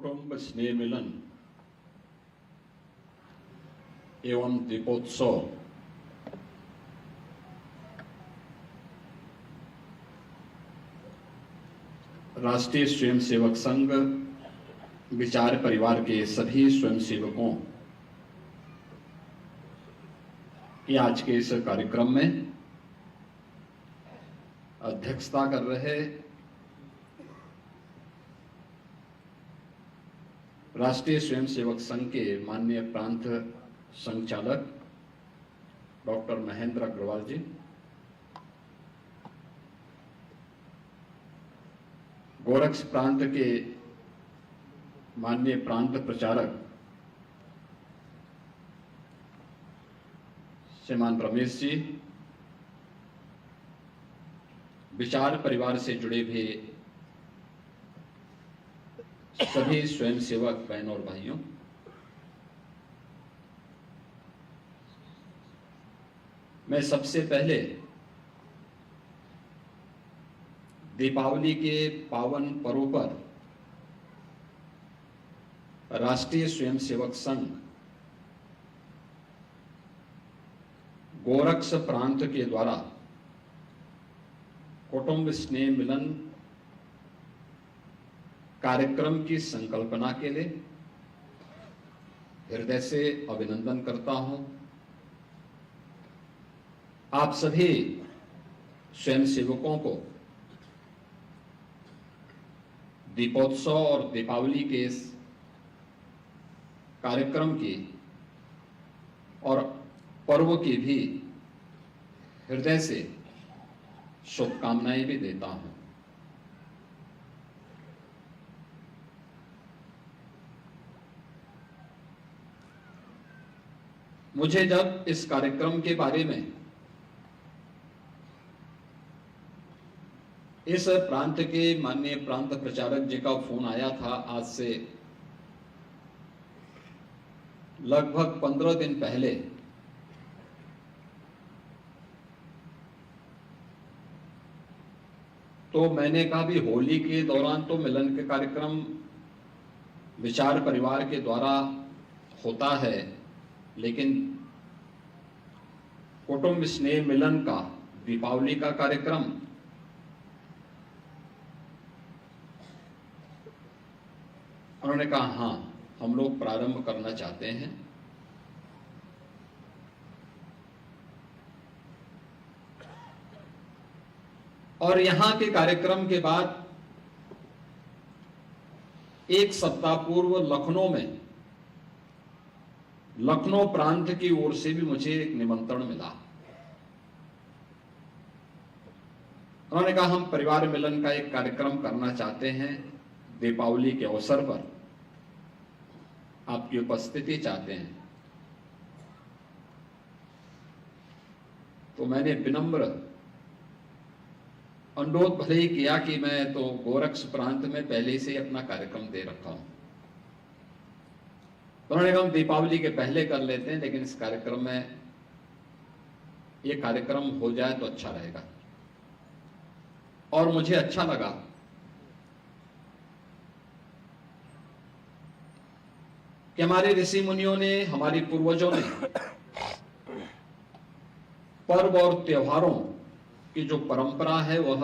कुटुंब स्नेह मिलन एवं दीपोत्सव राष्ट्रीय स्वयंसेवक संघ विचार परिवार के सभी स्वयंसेवकों की आज के इस कार्यक्रम में अध्यक्षता कर रहे राष्ट्रीय स्वयंसेवक संघ के माननीय प्रांत संचालक डॉक्टर महेंद्र अग्रवाल जी, गोरक्ष प्रांत के माननीय प्रांत प्रचारक श्रीमान रमेश जी, विचार परिवार से जुड़े भी सभी स्वयंसेवक बहन और भाइयों, मैं सबसे पहले दीपावली के पावन पर्व पर राष्ट्रीय स्वयंसेवक संघ गोरक्ष प्रांत के द्वारा कुटुंब स्नेह मिलन कार्यक्रम की संकल्पना के लिए हृदय से अभिनंदन करता हूं। आप सभी स्वयंसेवकों को दीपोत्सव और दीपावली के इस कार्यक्रम की और पर्व की भी हृदय से शुभकामनाएं भी देता हूं। मुझे जब इस कार्यक्रम के बारे में इस प्रांत के माननीय प्रांत प्रचारक जी का फोन आया था, आज से लगभग 15 दिन पहले, तो मैंने कहा भी होली के दौरान तो मिलन के कार्यक्रम विचार परिवार के द्वारा होता है, लेकिन कुटुंब स्नेह मिलन का दीपावली का कार्यक्रम उन्होंने कहा हाँ, हम लोग प्रारंभ करना चाहते हैं। और यहां के कार्यक्रम के बाद एक सप्ताह पूर्व लखनऊ प्रांत की ओर से भी मुझे एक निमंत्रण मिला। उन्होंने कहा हम परिवार मिलन का एक कार्यक्रम करना चाहते हैं, दीपावली के अवसर पर आपकी उपस्थिति चाहते हैं। तो मैंने विनम्र अनुरोध भले ही किया कि मैं तो गोरक्ष प्रांत में पहले से ही अपना कार्यक्रम दे रखा हूं। तो उन्होंने कहा हम दीपावली के पहले कर लेते हैं, लेकिन इस कार्यक्रम में ये कार्यक्रम हो जाए तो अच्छा रहेगा। और मुझे अच्छा लगा कि हमारे ऋषि मुनियों ने, हमारे पूर्वजों ने पर्व और त्योहारों की जो परंपरा है वह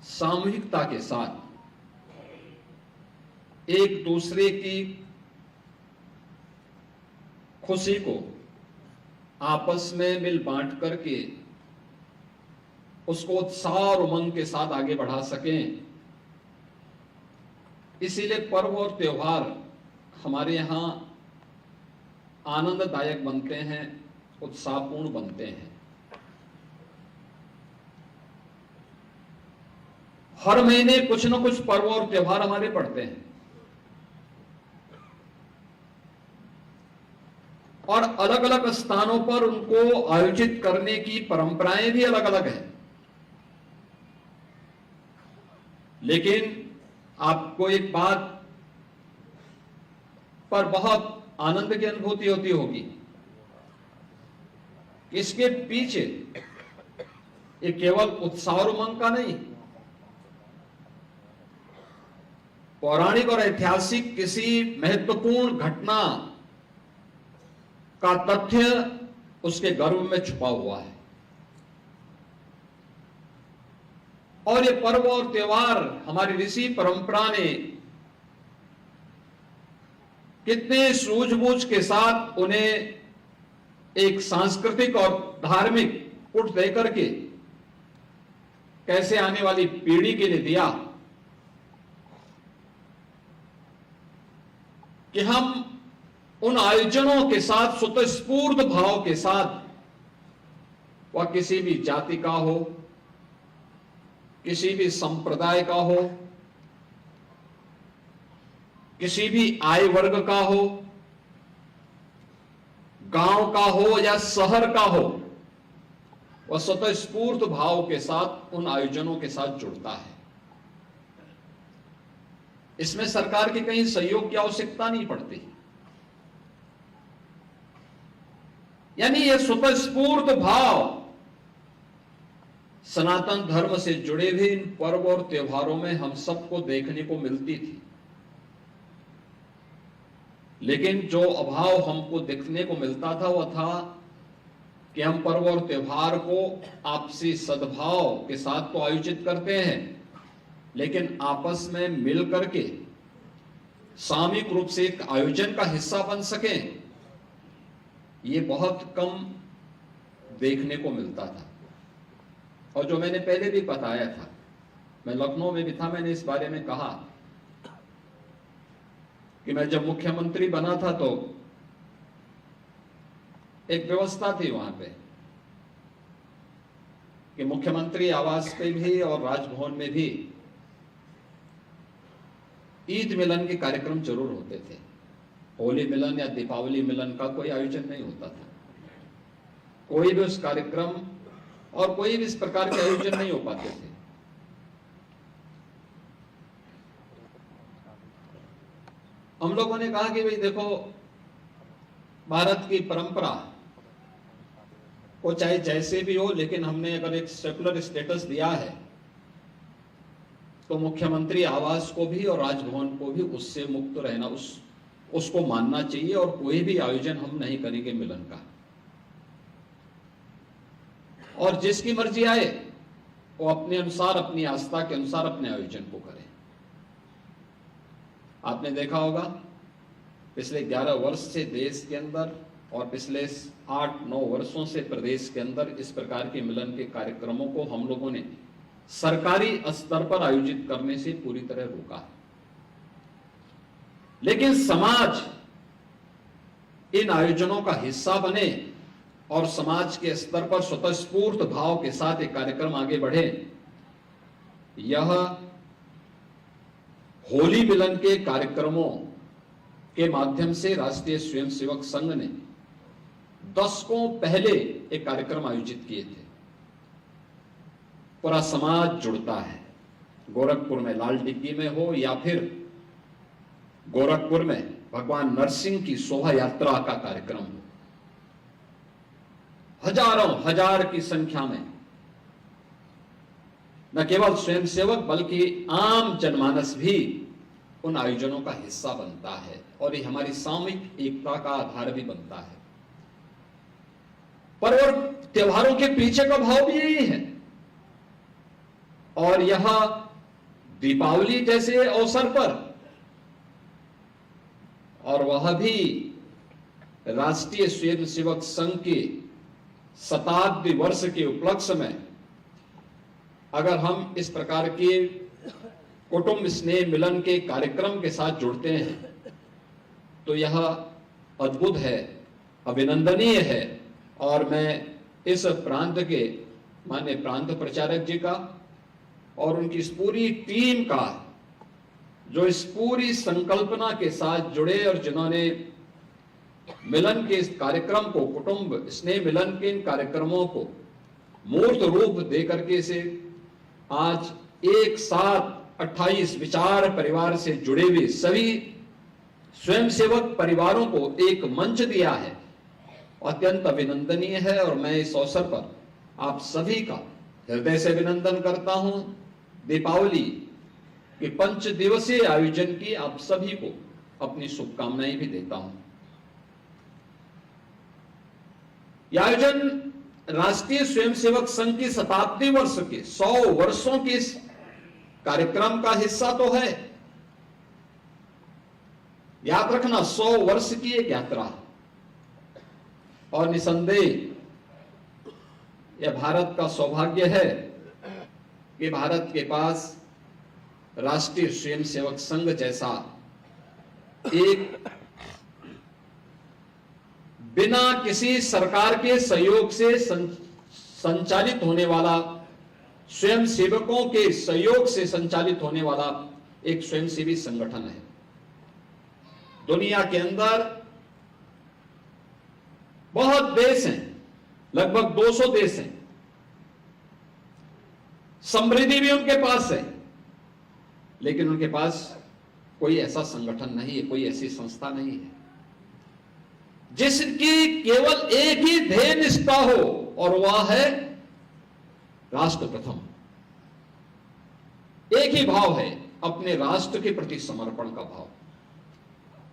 सामूहिकता के साथ एक दूसरे की खुशी को आपस में मिल बांट करके उसको उत्साह और उमंग के साथ आगे बढ़ा सकें, इसीलिए पर्व और त्योहार हमारे यहां आनंददायक बनते हैं, उत्साहपूर्ण बनते हैं। हर महीने कुछ न कुछ पर्व और त्योहार हमारे पड़ते हैं और अलग अलग स्थानों पर उनको आयोजित करने की परंपराएं भी अलग अलग हैं। लेकिन आपको एक बात पर बहुत आनंद की अनुभूति होती होगी, इसके पीछे ये केवल उत्साह और उमंग का नहीं, पौराणिक और ऐतिहासिक किसी महत्वपूर्ण घटना का तथ्य उसके गर्भ में छुपा हुआ है। और ये पर्व और त्योहार हमारी ऋषि परंपरा ने कितने सूझबूझ के साथ उन्हें एक सांस्कृतिक और धार्मिक पुट देकर के कैसे आने वाली पीढ़ी के लिए दिया कि हम उन आयोजनों के साथ स्वतःस्फूर्त भाव के साथ, वह किसी भी जाति का हो, किसी भी संप्रदाय का हो, किसी भी आय वर्ग का हो, गांव का हो या शहर का हो, वह स्वतःस्फूर्त भाव के साथ उन आयोजनों के साथ जुड़ता है। इसमें सरकार के कहीं सहयोग की आवश्यकता नहीं पड़ती। यानी यह स्वतःस्फूर्त भाव सनातन धर्म से जुड़े हुए इन पर्व और त्योहारों में हम सबको देखने को मिलती थी। लेकिन जो अभाव हमको देखने को मिलता था वह था कि हम पर्व और त्योहार को आपसी सद्भाव के साथ तो आयोजित करते हैं, लेकिन आपस में मिल करके सामूहिक रूप से एक आयोजन का हिस्सा बन सकें, ये बहुत कम देखने को मिलता था। और जो मैंने पहले भी बताया था, मैं लखनऊ में भी था, मैंने इस बारे में कहा कि मैं जब मुख्यमंत्री बना था तो एक व्यवस्था थी वहां पे कि मुख्यमंत्री आवास पे भी और राजभवन में भी ईद मिलन के कार्यक्रम जरूर होते थे। होली मिलन या दीपावली मिलन का कोई आयोजन नहीं होता था। कोई भी उस कार्यक्रम और कोई भी इस प्रकार के आयोजन नहीं हो पाते थे। हम लोगों ने कहा कि भाई देखो, भारत की परंपरा को चाहे जैसे भी हो, लेकिन हमने अगर एक सेकुलर स्टेटस दिया है तो मुख्यमंत्री आवास को भी और राजभवन को भी उससे मुक्त रहना, उसको मानना चाहिए, और कोई भी आयोजन हम नहीं करेंगे मिलन का। और जिसकी मर्जी आए वो अपने अनुसार, अपनी आस्था के अनुसार अपने आयोजन को करे। आपने देखा होगा पिछले 11 वर्ष से देश के अंदर और पिछले 8-9 वर्षों से प्रदेश के अंदर इस प्रकार के मिलन के कार्यक्रमों को हम लोगों ने सरकारी स्तर पर आयोजित करने से पूरी तरह रोका। लेकिन समाज इन आयोजनों का हिस्सा बने और समाज के स्तर पर स्वतःस्फूर्त भाव के साथ एक कार्यक्रम आगे बढ़े। यह होली मिलन के कार्यक्रमों के माध्यम से राष्ट्रीय स्वयंसेवक संघ ने दशकों पहले एक कार्यक्रम आयोजित किए थे। पूरा समाज जुड़ता है, गोरखपुर में लाल टिक्की में हो या फिर गोरखपुर में भगवान नरसिंह की शोभा यात्रा का कार्यक्रम हो, हजारों हजार की संख्या में न केवल स्वयंसेवक बल्कि आम जनमानस भी उन आयोजनों का हिस्सा बनता है, और ये हमारी सामूहिक एकता का आधार भी बनता है। पर्व और त्योहारों के पीछे का भाव भी यही है। और यह दीपावली जैसे अवसर पर, और वह भी राष्ट्रीय स्वयंसेवक संघ के शताब्दी वर्ष के उपलक्ष्य में, अगर हम इस प्रकार के कुटुंब स्नेह मिलन के कार्यक्रम के साथ जुड़ते हैं तो यह अद्भुत है, अभिनंदनीय है। और मैं इस प्रांत के माननीय प्रांत प्रचारक जी का और उनकी इस पूरी टीम का, जो इस पूरी संकल्पना के साथ जुड़े और जिन्होंने मिलन के इस कार्यक्रम को, कुटुंब स्नेह मिलन के इन कार्यक्रमों को मूर्त रूप देकर के इसे आज एक साथ 28 विचार परिवार से जुड़े हुए सभी स्वयंसेवक परिवारों को एक मंच दिया है, अत्यंत अभिनंदनीय है। और मैं इस अवसर पर आप सभी का हृदय से अभिनंदन करता हूं। दीपावली कि 5 दिवसीय आयोजन की आप सभी को अपनी शुभकामनाएं भी देता हूं। यह आयोजन राष्ट्रीय स्वयंसेवक संघ की शताब्दी वर्ष के 100 वर्षों के इस कार्यक्रम का हिस्सा तो है। याद रखना, 100 वर्ष की एक यात्रा है और निसंदेह यह भारत का सौभाग्य है कि भारत के पास राष्ट्रीय स्वयंसेवक संघ जैसा एक बिना किसी सरकार के सहयोग से संचालित होने वाला, स्वयंसेवकों के सहयोग से संचालित होने वाला एक स्वयंसेवी संगठन है। दुनिया के अंदर बहुत देश हैं, लगभग 200 देश हैं, समृद्धि भी उनके पास है, लेकिन उनके पास कोई ऐसा संगठन नहीं है, कोई ऐसी संस्था नहीं है जिसकी केवल एक ही ध्येय निष्ठा हो, और वह है राष्ट्र प्रथम। एक ही भाव है, अपने राष्ट्र के प्रति समर्पण का भाव।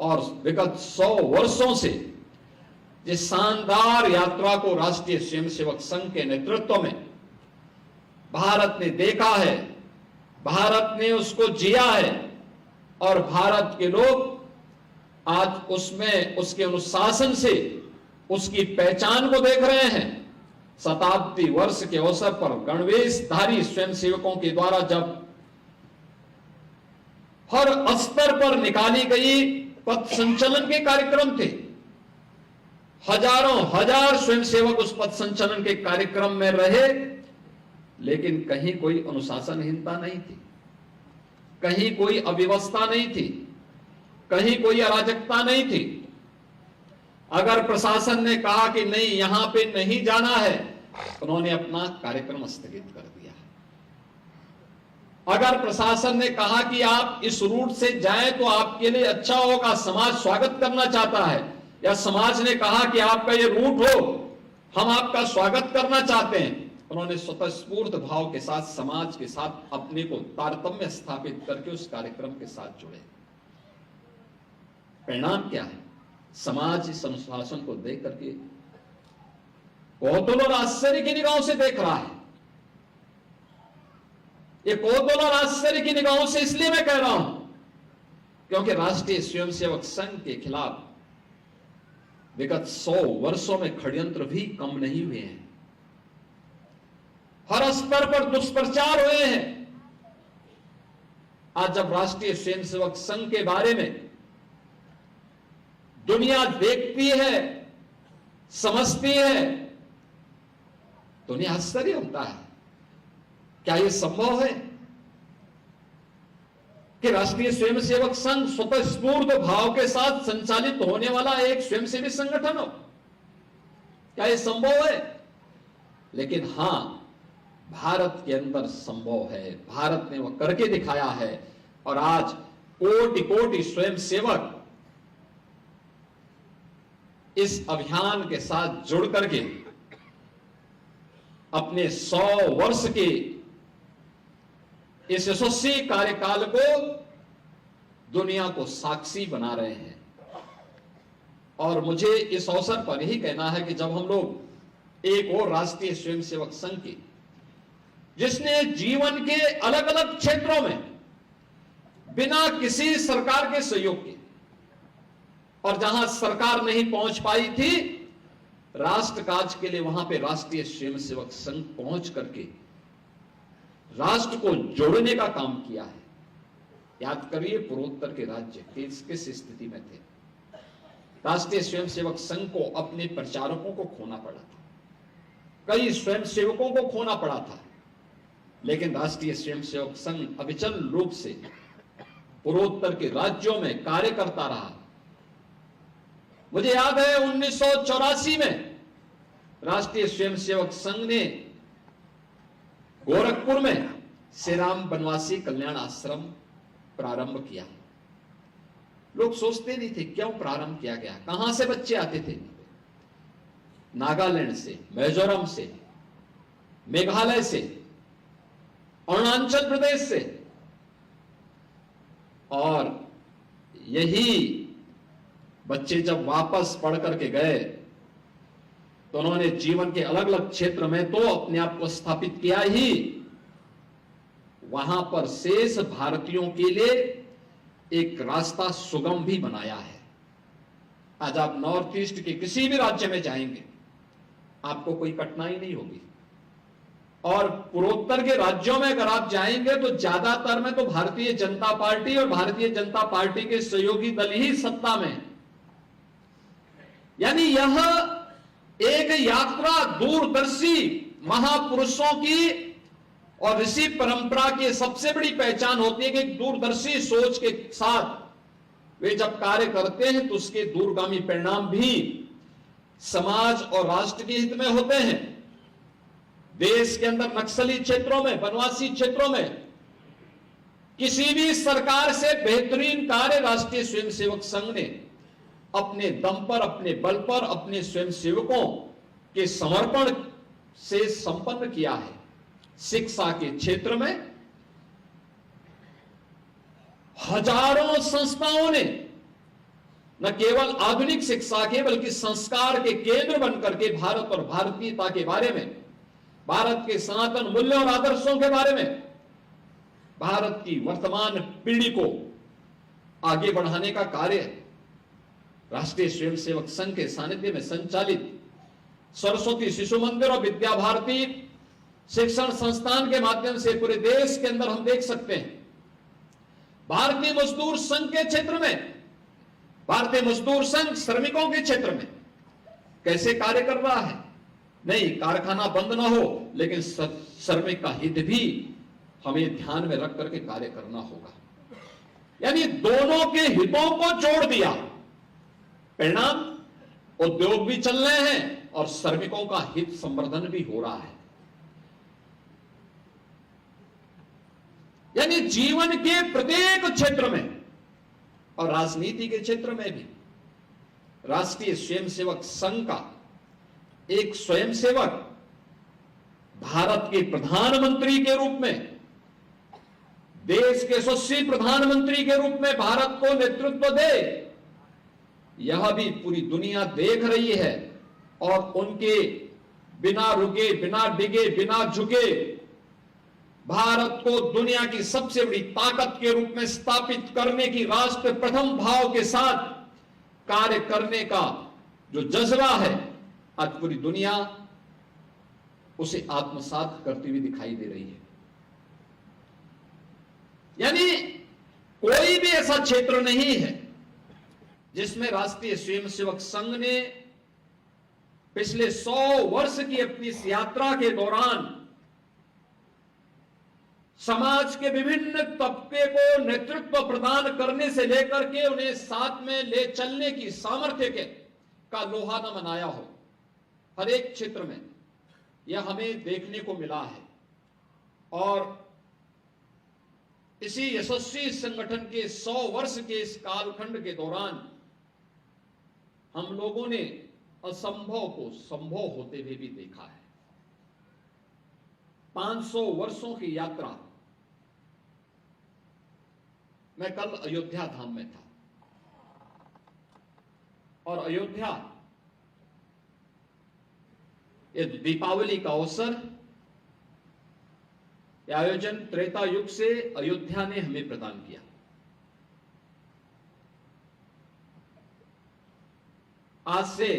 और विगत 100 वर्षों से जिस शानदार यात्रा को राष्ट्रीय स्वयंसेवक संघ के नेतृत्व में भारत ने देखा है, भारत ने उसको जिया है, और भारत के लोग आज उसमें उसके अनुशासन से उसकी पहचान को देख रहे हैं। शताब्दी वर्ष के अवसर पर गणवेशधारी स्वयंसेवकों के द्वारा जब हर स्तर पर निकाली गई पथ संचलन के कार्यक्रम थे, हजारों हजार स्वयंसेवक उस पथ संचलन के कार्यक्रम में रहे, लेकिन कहीं कोई अनुशासनहीनता नहीं थी, कहीं कोई अव्यवस्था नहीं थी, कहीं कोई अराजकता नहीं थी। अगर प्रशासन ने कहा कि नहीं, यहां पे नहीं जाना है, उन्होंने अपना कार्यक्रम स्थगित कर दिया। अगर प्रशासन ने कहा कि आप इस रूट से जाएं तो आपके लिए अच्छा होगा, समाज स्वागत करना चाहता है, या समाज ने कहा कि आपका ये रूट हो, हम आपका स्वागत करना चाहते हैं, उन्होंने स्वतःस्फूर्त भाव के साथ समाज के साथ अपने को तारतम्य स्थापित करके उस कार्यक्रम के साथ जुड़े। परिणाम क्या है? समाज इस अनुशासन को देख करके कौतूहल और आश्चर्य की निगाहों से देख रहा है। ये कौतूहल और आश्चर्य की निगाहों से इसलिए मैं कह रहा हूं क्योंकि राष्ट्रीय स्वयंसेवक संघ के खिलाफ विगत 100 वर्षों में षड्यंत्र भी कम नहीं हुए हैं। हर स्तर पर दुष्प्रचार हुए हैं। आज जब राष्ट्रीय स्वयंसेवक संघ के बारे में दुनिया देखती है, समझती है, तो उन्हें आश्चर्य होता है, क्या यह संभव है कि राष्ट्रीय स्वयंसेवक संघ स्वतःस्फूर्त भाव के साथ संचालित होने वाला एक स्वयंसेवी संगठन हो? क्या यह संभव है? लेकिन हां, भारत के अंदर संभव है। भारत ने वह करके दिखाया है, और आज कोटि कोटि स्वयंसेवक इस अभियान के साथ जुड़ करके अपने 100 वर्ष के इस यशस्वी कार्यकाल को दुनिया को साक्षी बना रहे हैं। और मुझे इस अवसर पर यही कहना है कि जब हम लोग एक और राष्ट्रीय स्वयंसेवक संघ की, जिसने जीवन के अलग अलग क्षेत्रों में बिना किसी सरकार के सहयोग के, और जहां सरकार नहीं पहुंच पाई थी, राष्ट्र काज के लिए वहां पे राष्ट्रीय स्वयंसेवक संघ पहुंच करके राष्ट्र को जोड़ने का काम किया है। याद करिए, पूर्वोत्तर के राज्य किस स्थिति में थे। राष्ट्रीय स्वयंसेवक संघ को अपने प्रचारकों को खोना पड़ा था, कई स्वयंसेवकों को खोना पड़ा था, लेकिन राष्ट्रीय स्वयंसेवक संघ अविचल रूप से पूर्वोत्तर के राज्यों में कार्य करता रहा। मुझे याद है 1984 में राष्ट्रीय स्वयंसेवक संघ ने गोरखपुर में श्री राम बनवासी कल्याण आश्रम प्रारंभ किया। लोग सोचते नहीं थे क्यों प्रारंभ किया गया, कहां से बच्चे आते थे? नागालैंड से, मिजोरम से, मेघालय से, अरुणाचल प्रदेश से, और यही बच्चे जब वापस पढ़ करके गए तो उन्होंने जीवन के अलग अलग क्षेत्र में तो अपने आप को स्थापित किया ही, वहां पर शेष भारतीयों के लिए एक रास्ता सुगम भी बनाया है। आज आप नॉर्थ ईस्ट के किसी भी राज्य में जाएंगे, आपको कोई कठिनाई नहीं होगी। और पूर्वोत्तर के राज्यों में अगर आप जाएंगे तो ज्यादातर में तो भारतीय जनता पार्टी और भारतीय जनता पार्टी के सहयोगी दल ही सत्ता में। यानी यह एक यात्रा दूरदर्शी महापुरुषों की और ऋषि परंपरा की सबसे बड़ी पहचान होती है कि दूरदर्शी सोच के साथ वे जब कार्य करते हैं तो उसके दूरगामी परिणाम भी समाज और राष्ट्र के हित में होते हैं। देश के अंदर नक्सली क्षेत्रों में, वनवासी क्षेत्रों में किसी भी सरकार से बेहतरीन कार्य राष्ट्रीय स्वयंसेवक संघ ने अपने दम पर, अपने बल पर, अपने स्वयंसेवकों के समर्पण से संपन्न किया है। शिक्षा के क्षेत्र में हजारों संस्थाओं ने न केवल आधुनिक शिक्षा के बल्कि संस्कार के केंद्र बनकर के भारत और भारतीयता के बारे में, भारत के सनातन मूल्यों और आदर्शों के बारे में, भारत की वर्तमान पीढ़ी को आगे बढ़ाने का कार्य राष्ट्रीय स्वयंसेवक संघ के सानिध्य में संचालित सरस्वती शिशु मंदिर और विद्या भारती शिक्षण संस्थान के माध्यम से पूरे देश के अंदर हम देख सकते हैं। भारतीय मजदूर संघ के क्षेत्र में, भारतीय मजदूर संघ श्रमिकों के क्षेत्र में कैसे कार्य कर रहा है। नहीं, कारखाना बंद ना हो, लेकिन श्रमिक का हित भी हमें ध्यान में रख करके कार्य करना होगा। यानी दोनों के हितों को जोड़ दिया, परिणाम उद्योग भी चल रहे हैं और श्रमिकों का हित संवर्धन भी हो रहा है। यानी जीवन के प्रत्येक क्षेत्र में और राजनीति के क्षेत्र में भी राष्ट्रीय स्वयंसेवक संघ का एक स्वयंसेवक भारत के प्रधानमंत्री के रूप में, देश के यशस्वी प्रधानमंत्री के रूप में भारत को नेतृत्व दे, यह भी पूरी दुनिया देख रही है। और उनके बिना रुके, बिना डिगे, बिना झुके भारत को दुनिया की सबसे बड़ी ताकत के रूप में स्थापित करने की राष्ट्र प्रथम भाव के साथ कार्य करने का जो जज्बा है, आज पूरी दुनिया उसे आत्मसात करती हुई दिखाई दे रही है। यानी कोई भी ऐसा क्षेत्र नहीं है जिसमें राष्ट्रीय स्वयंसेवक संघ ने पिछले 100 वर्ष की अपनी इस यात्रा के दौरान समाज के विभिन्न तबके को नेतृत्व प्रदान करने से लेकर के उन्हें साथ में ले चलने की सामर्थ्य का लोहा न मनाया हो। हर एक क्षेत्र में यह हमें देखने को मिला है। और इसी यशस्वी संगठन के 100 वर्ष के इस कालखंड के दौरान हम लोगों ने असंभव को संभव होते हुए भी देखा है। 500 वर्षों की यात्रा। मैं कल अयोध्या धाम में था और अयोध्या, ये दीपावली का अवसर, यह आयोजन त्रेता युग से अयोध्या ने हमें प्रदान किया। आज से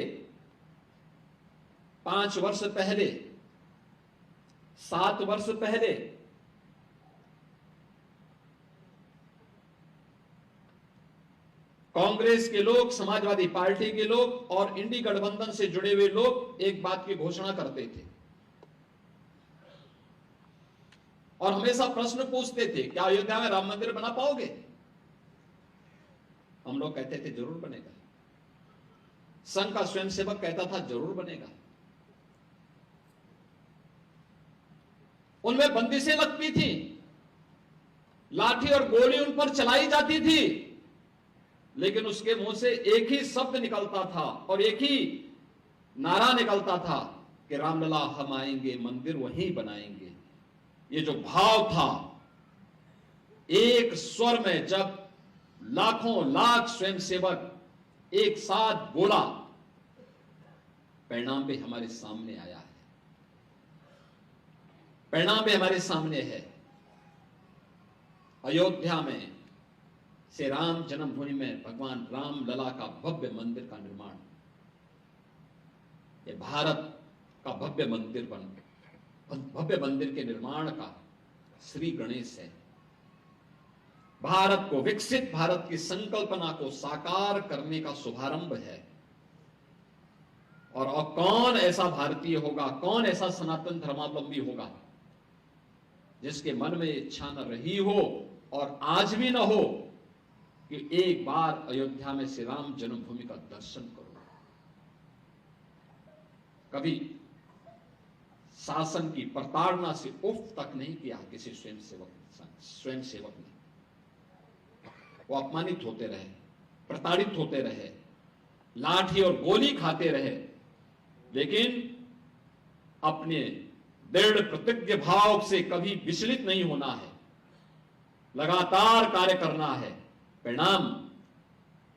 5 वर्ष पहले, 7 वर्ष पहले कांग्रेस के लोग, समाजवादी पार्टी के लोग और इंडी गठबंधन से जुड़े हुए लोग एक बात की घोषणा करते थे और हमेशा प्रश्न पूछते थे, क्या अयोध्या में राम मंदिर बना पाओगे? हम लोग कहते थे जरूर बनेगा। संघ का स्वयंसेवक कहता था जरूर बनेगा। उनमें बंदिशें लगती थी, लाठी और गोली उन पर चलाई जाती थी, लेकिन उसके मुंह से एक ही शब्द निकलता था और एक ही नारा निकलता था कि रामलला हम आएंगे, मंदिर वहीं बनाएंगे। ये जो भाव था, एक स्वर में जब लाखों लाख स्वयंसेवक एक साथ बोला, परिणाम भी हमारे सामने आया है। परिणाम भी हमारे सामने है। अयोध्या में श्री राम जन्मभूमि में भगवान राम लला का भव्य मंदिर का निर्माण, ये भारत का भव्य मंदिर के निर्माण का श्री गणेश है। भारत को, विकसित भारत की संकल्पना को साकार करने का शुभारंभ है। और कौन ऐसा भारतीय होगा, कौन ऐसा सनातन धर्मावलंबी होगा जिसके मन में इच्छा न रही हो और आज भी न हो कि एक बार अयोध्या में श्री राम जन्मभूमि का दर्शन करो। कभी शासन की प्रताड़ना से उफ तक नहीं किया किसी स्वयंसेवक ने। वो अपमानित होते रहे, प्रताड़ित होते रहे, लाठी और गोली खाते रहे, लेकिन अपने दृढ़ प्रतिज्ञ भाव से कभी विचलित नहीं होना है, लगातार कार्य करना है। परिणाम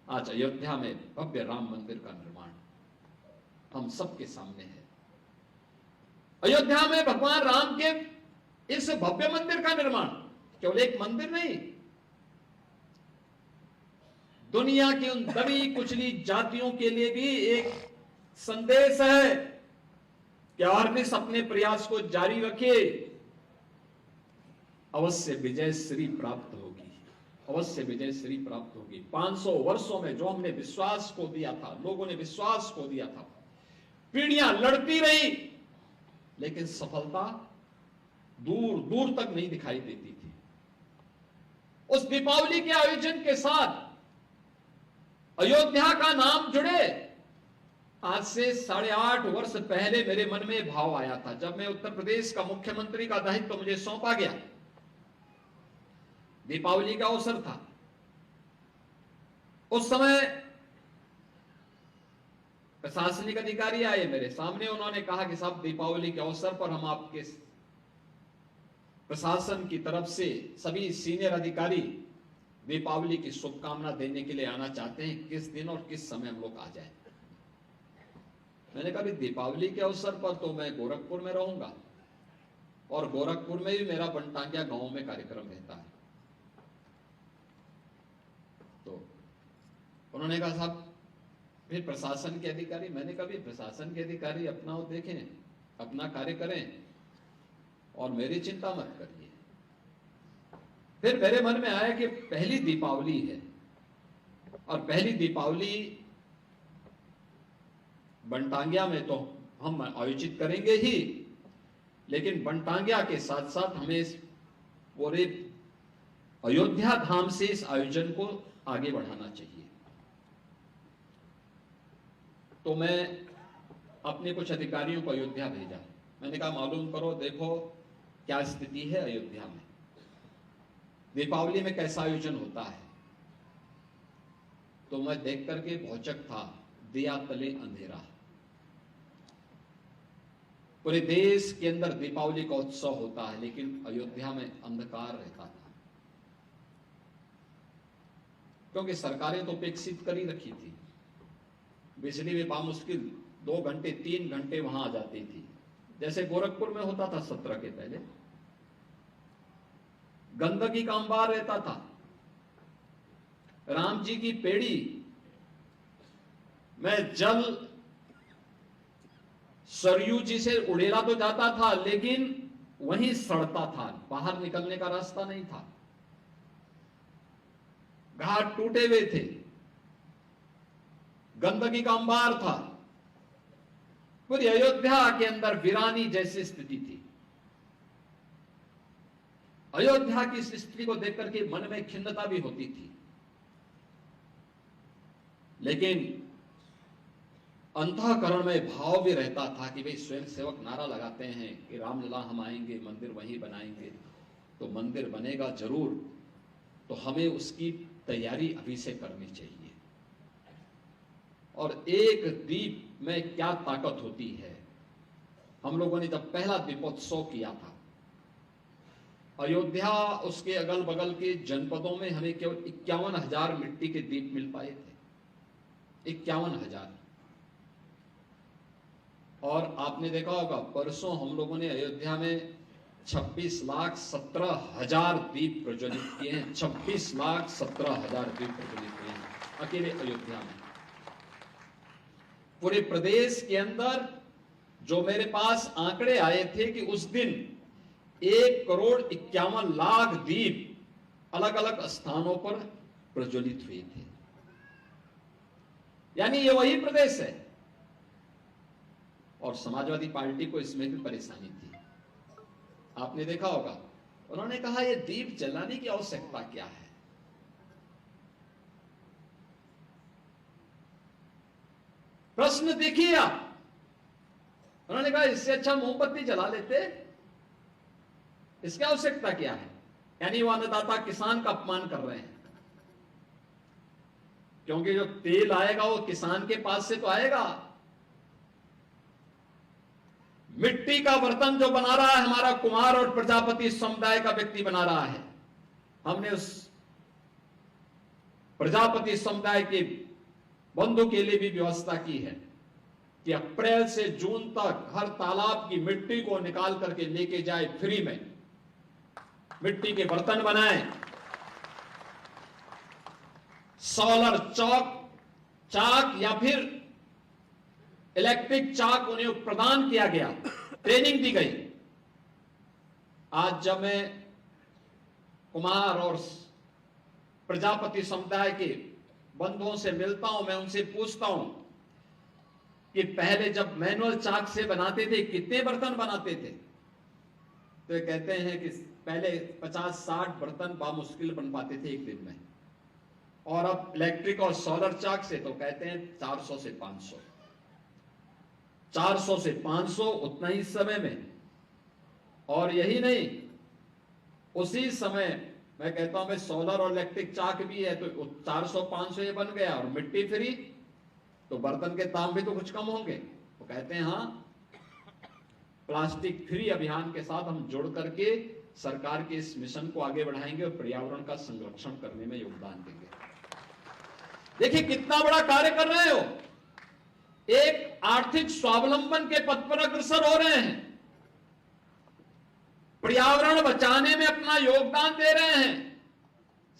आज अयोध्या में भव्य राम मंदिर का निर्माण हम सबके सामने है। अयोध्या में भगवान राम के इस भव्य मंदिर का निर्माण केवल एक मंदिर नहीं, दुनिया की उन दबी कुचली जातियों के लिए भी एक संदेश है कि आर्निस अपने प्रयास को जारी रखे, अवश्य विजय श्री प्राप्त होगी, अवश्य विजय श्री प्राप्त होगी। 500 वर्षों में जो हमने विश्वास खो दिया था, लोगों ने विश्वास खो दिया था, पीढ़ियां लड़ती रही, लेकिन सफलता दूर दूर तक नहीं दिखाई देती थी। उस दीपावली के आयोजन के साथ अयोध्या का नाम जुड़े। आज से 8.5 वर्ष पहले मेरे मन में भाव आया था, जब मैं उत्तर प्रदेश का मुख्यमंत्री का दायित्व मुझे सौंपा गया। दीपावली का अवसर था। उस समय प्रशासनिक अधिकारी आए मेरे सामने, उन्होंने कहा कि साहब दीपावली के अवसर पर हम आपके प्रशासन की तरफ से सभी सीनियर अधिकारी दीपावली की शुभकामना देने के लिए आना चाहते हैं, किस दिन और किस समय हम लोग आ जाएं। मैंने कहा दीपावली के अवसर पर तो मैं गोरखपुर में रहूंगा और गोरखपुर में भी मेरा बनटांगिया गांव में कार्यक्रम रहता है। तो उन्होंने कहा साहब फिर प्रशासन के अधिकारी, मैंने कहा प्रशासन के अधिकारी अपना वो देखें, अपना कार्य करें और मेरी चिंता मत करिए। फिर मेरे मन में आया कि पहली दीपावली है और पहली दीपावली बनटांगिया में तो हम आयोजित करेंगे ही, लेकिन बनटांगिया के साथ साथ हमें इस पूरे अयोध्या धाम से इस आयोजन को आगे बढ़ाना चाहिए। तो मैं अपने कुछ अधिकारियों को अयोध्या भेजा। मैंने कहा मालूम करो, देखो क्या स्थिति है अयोध्या में, दीपावली में कैसा आयोजन होता है। तो मैं देख करके भौचक था, दिया तले अंधेरा। पूरे देश के अंदर दीपावली का उत्सव होता है, लेकिन अयोध्या में अंधकार रहता था, क्योंकि सरकारें तो उपेक्षित कर ही रखी थी। बिजली भी बामुश्किल 2 घंटे 3 घंटे वहां आ जाती थी, जैसे गोरखपुर में होता था 17 के पहले। गंदगी का अंबार रहता था। राम जी की पेड़ी में जल सरयू जी से उड़ेला तो जाता था, लेकिन वहीं सड़ता था, बाहर निकलने का रास्ता नहीं था। घाट टूटे हुए थे, गंदगी का अंबार था। पूरी अयोध्या के अंदर वीरानी जैसी स्थिति थी। अयोध्या की इस स्थिति को देख करके मन में खिन्नता भी होती थी, लेकिन अंतःकरण में भाव भी रहता था कि भाई स्वयं सेवक नारा लगाते हैं कि रामलला हम आएंगे, मंदिर वहीं बनाएंगे, तो मंदिर बनेगा जरूर, तो हमें उसकी तैयारी अभी से करनी चाहिए। और एक दीप में क्या ताकत होती है। हम लोगों ने जब पहला दीपोत्सव किया था अयोध्या उसके अगल बगल के जनपदों में हमें केवल 51,000 मिट्टी के दीप मिल पाए थे, 51,000। और आपने देखा होगा परसों हम लोगों ने अयोध्या में 26,17,000 दीप प्रज्वलित किए हैं। 26,17,000 दीप प्रज्वलित किए हैं अकेले अयोध्या में। पूरे प्रदेश के अंदर जो मेरे पास आंकड़े आए थे कि उस दिन 1,51,00,000 दीप अलग अलग स्थानों पर प्रज्वलित हुए थे। यानी ये वही प्रदेश है। और समाजवादी पार्टी को इसमें भी परेशानी थी। आपने देखा होगा उन्होंने कहा ये दीप जलाने की आवश्यकता क्या है। प्रश्न देखिए आप, उन्होंने कहा इससे अच्छा मोमबत्ती जला लेते, इसकी आवश्यकता क्या है। यानी वो अन्नदाता किसान का अपमान कर रहे हैं, क्योंकि जो तेल आएगा वो किसान के पास से तो आएगा। मिट्टी का बर्तन जो बना रहा है हमारा कुमार और प्रजापति समुदाय का व्यक्ति बना रहा है। हमने उस प्रजापति समुदाय के बंधु के लिए भी व्यवस्था की है कि अप्रैल से जून तक हर तालाब की मिट्टी को निकाल करके लेके जाए, फ्री में मिट्टी के बर्तन बनाए। सोलर चाक या फिर इलेक्ट्रिक चाक उन्हें प्रदान किया गया, ट्रेनिंग दी गई। आज जब मैं कुमार और प्रजापति समुदाय के बंधुओं से मिलता हूं, मैं उनसे पूछता हूं कि पहले जब मैनुअल चाक से बनाते थे कितने बर्तन बनाते थे, तो ये कहते हैं कि पहले 50-60 बर्तन बामुश्किल बन पाते थे एक दिन में, और अब इलेक्ट्रिक और सोलर चाक से तो कहते हैं 400 से 500, 400 से 500 उतना ही समय में। और यही नहीं, उसी समय मैं कहता हूं मैं सोलर और इलेक्ट्रिक चाक भी है तो 400-500 ये बन गया, और मिट्टी फ्री, तो बर्तन के दाम भी तो कुछ कम होंगे। वो कहते हैं हाँ, प्लास्टिक फ्री अभियान के साथ हम जुड़ करके सरकार के इस मिशन को आगे बढ़ाएंगे और पर्यावरण का संरक्षण करने में योगदान देंगे। देखिए कितना बड़ा कार्य कर रहे हो, एक आर्थिक स्वावलंबन के पथ पर अग्रसर हो रहे हैं, पर्यावरण बचाने में अपना योगदान दे रहे हैं।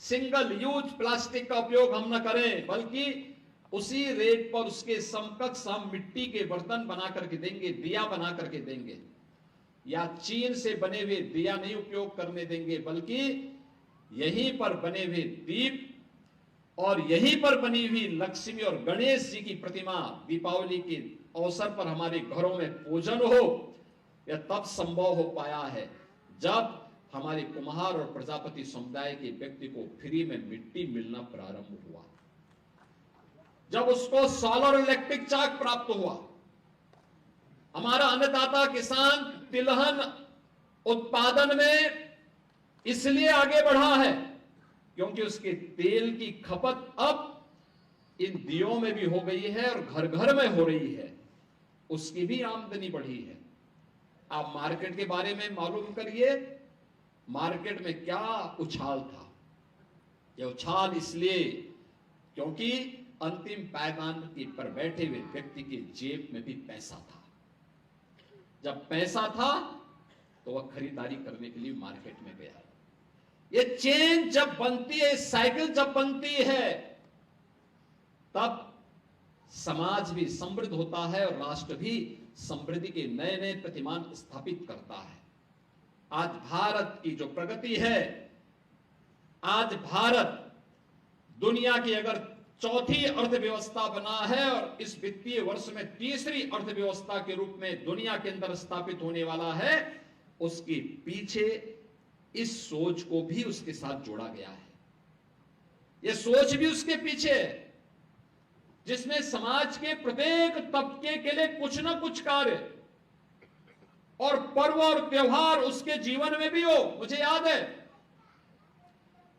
सिंगल यूज प्लास्टिक का उपयोग हम न करें, बल्कि उसी रेट पर उसके समकक्ष हम मिट्टी के बर्तन बना करके देंगे, दिया बना करके देंगे, या चीन से बने हुए दिया नहीं उपयोग करने देंगे, बल्कि यहीं पर बने हुए दीप और यहीं पर बनी हुई लक्ष्मी और गणेश जी की प्रतिमा दीपावली के अवसर पर हमारे घरों में पूजन हो। यह तब संभव हो पाया है जब हमारे कुम्हार और प्रजापति समुदाय के व्यक्ति को फ्री में मिट्टी मिलना प्रारंभ हुआ, जब उसको सोलर इलेक्ट्रिक चाक प्राप्त हुआ। हमारा अन्नदाता किसान तिलहन उत्पादन में इसलिए आगे बढ़ा है क्योंकि उसके तेल की खपत अब इन दियों में भी हो गई है और घर घर में हो रही है, उसकी भी आमदनी बढ़ी है। आप मार्केट के बारे में मालूम करिए, मार्केट में क्या उछाल था। यह उछाल इसलिए क्योंकि अंतिम पायदान पर बैठे हुए व्यक्ति के जेब में भी पैसा था। जब पैसा था तो वह खरीदारी करने के लिए मार्केट में गया। ये चेन जब बनती है, साइकिल जब बनती है, तब समाज भी समृद्ध होता है और राष्ट्र भी समृद्धि के नए नए प्रतिमान स्थापित करता है। आज भारत की जो प्रगति है, आज भारत दुनिया की अगर चौथी अर्थव्यवस्था बना है और इस वित्तीय वर्ष में तीसरी अर्थव्यवस्था के रूप में दुनिया के अंदर स्थापित होने वाला है, उसके पीछे इस सोच को भी उसके साथ जोड़ा गया है। यह सोच भी उसके पीछे है जिसमें समाज के प्रत्येक तबके के लिए कुछ ना कुछ कार्य और पर्व और त्योहार उसके जीवन में भी हो। मुझे याद है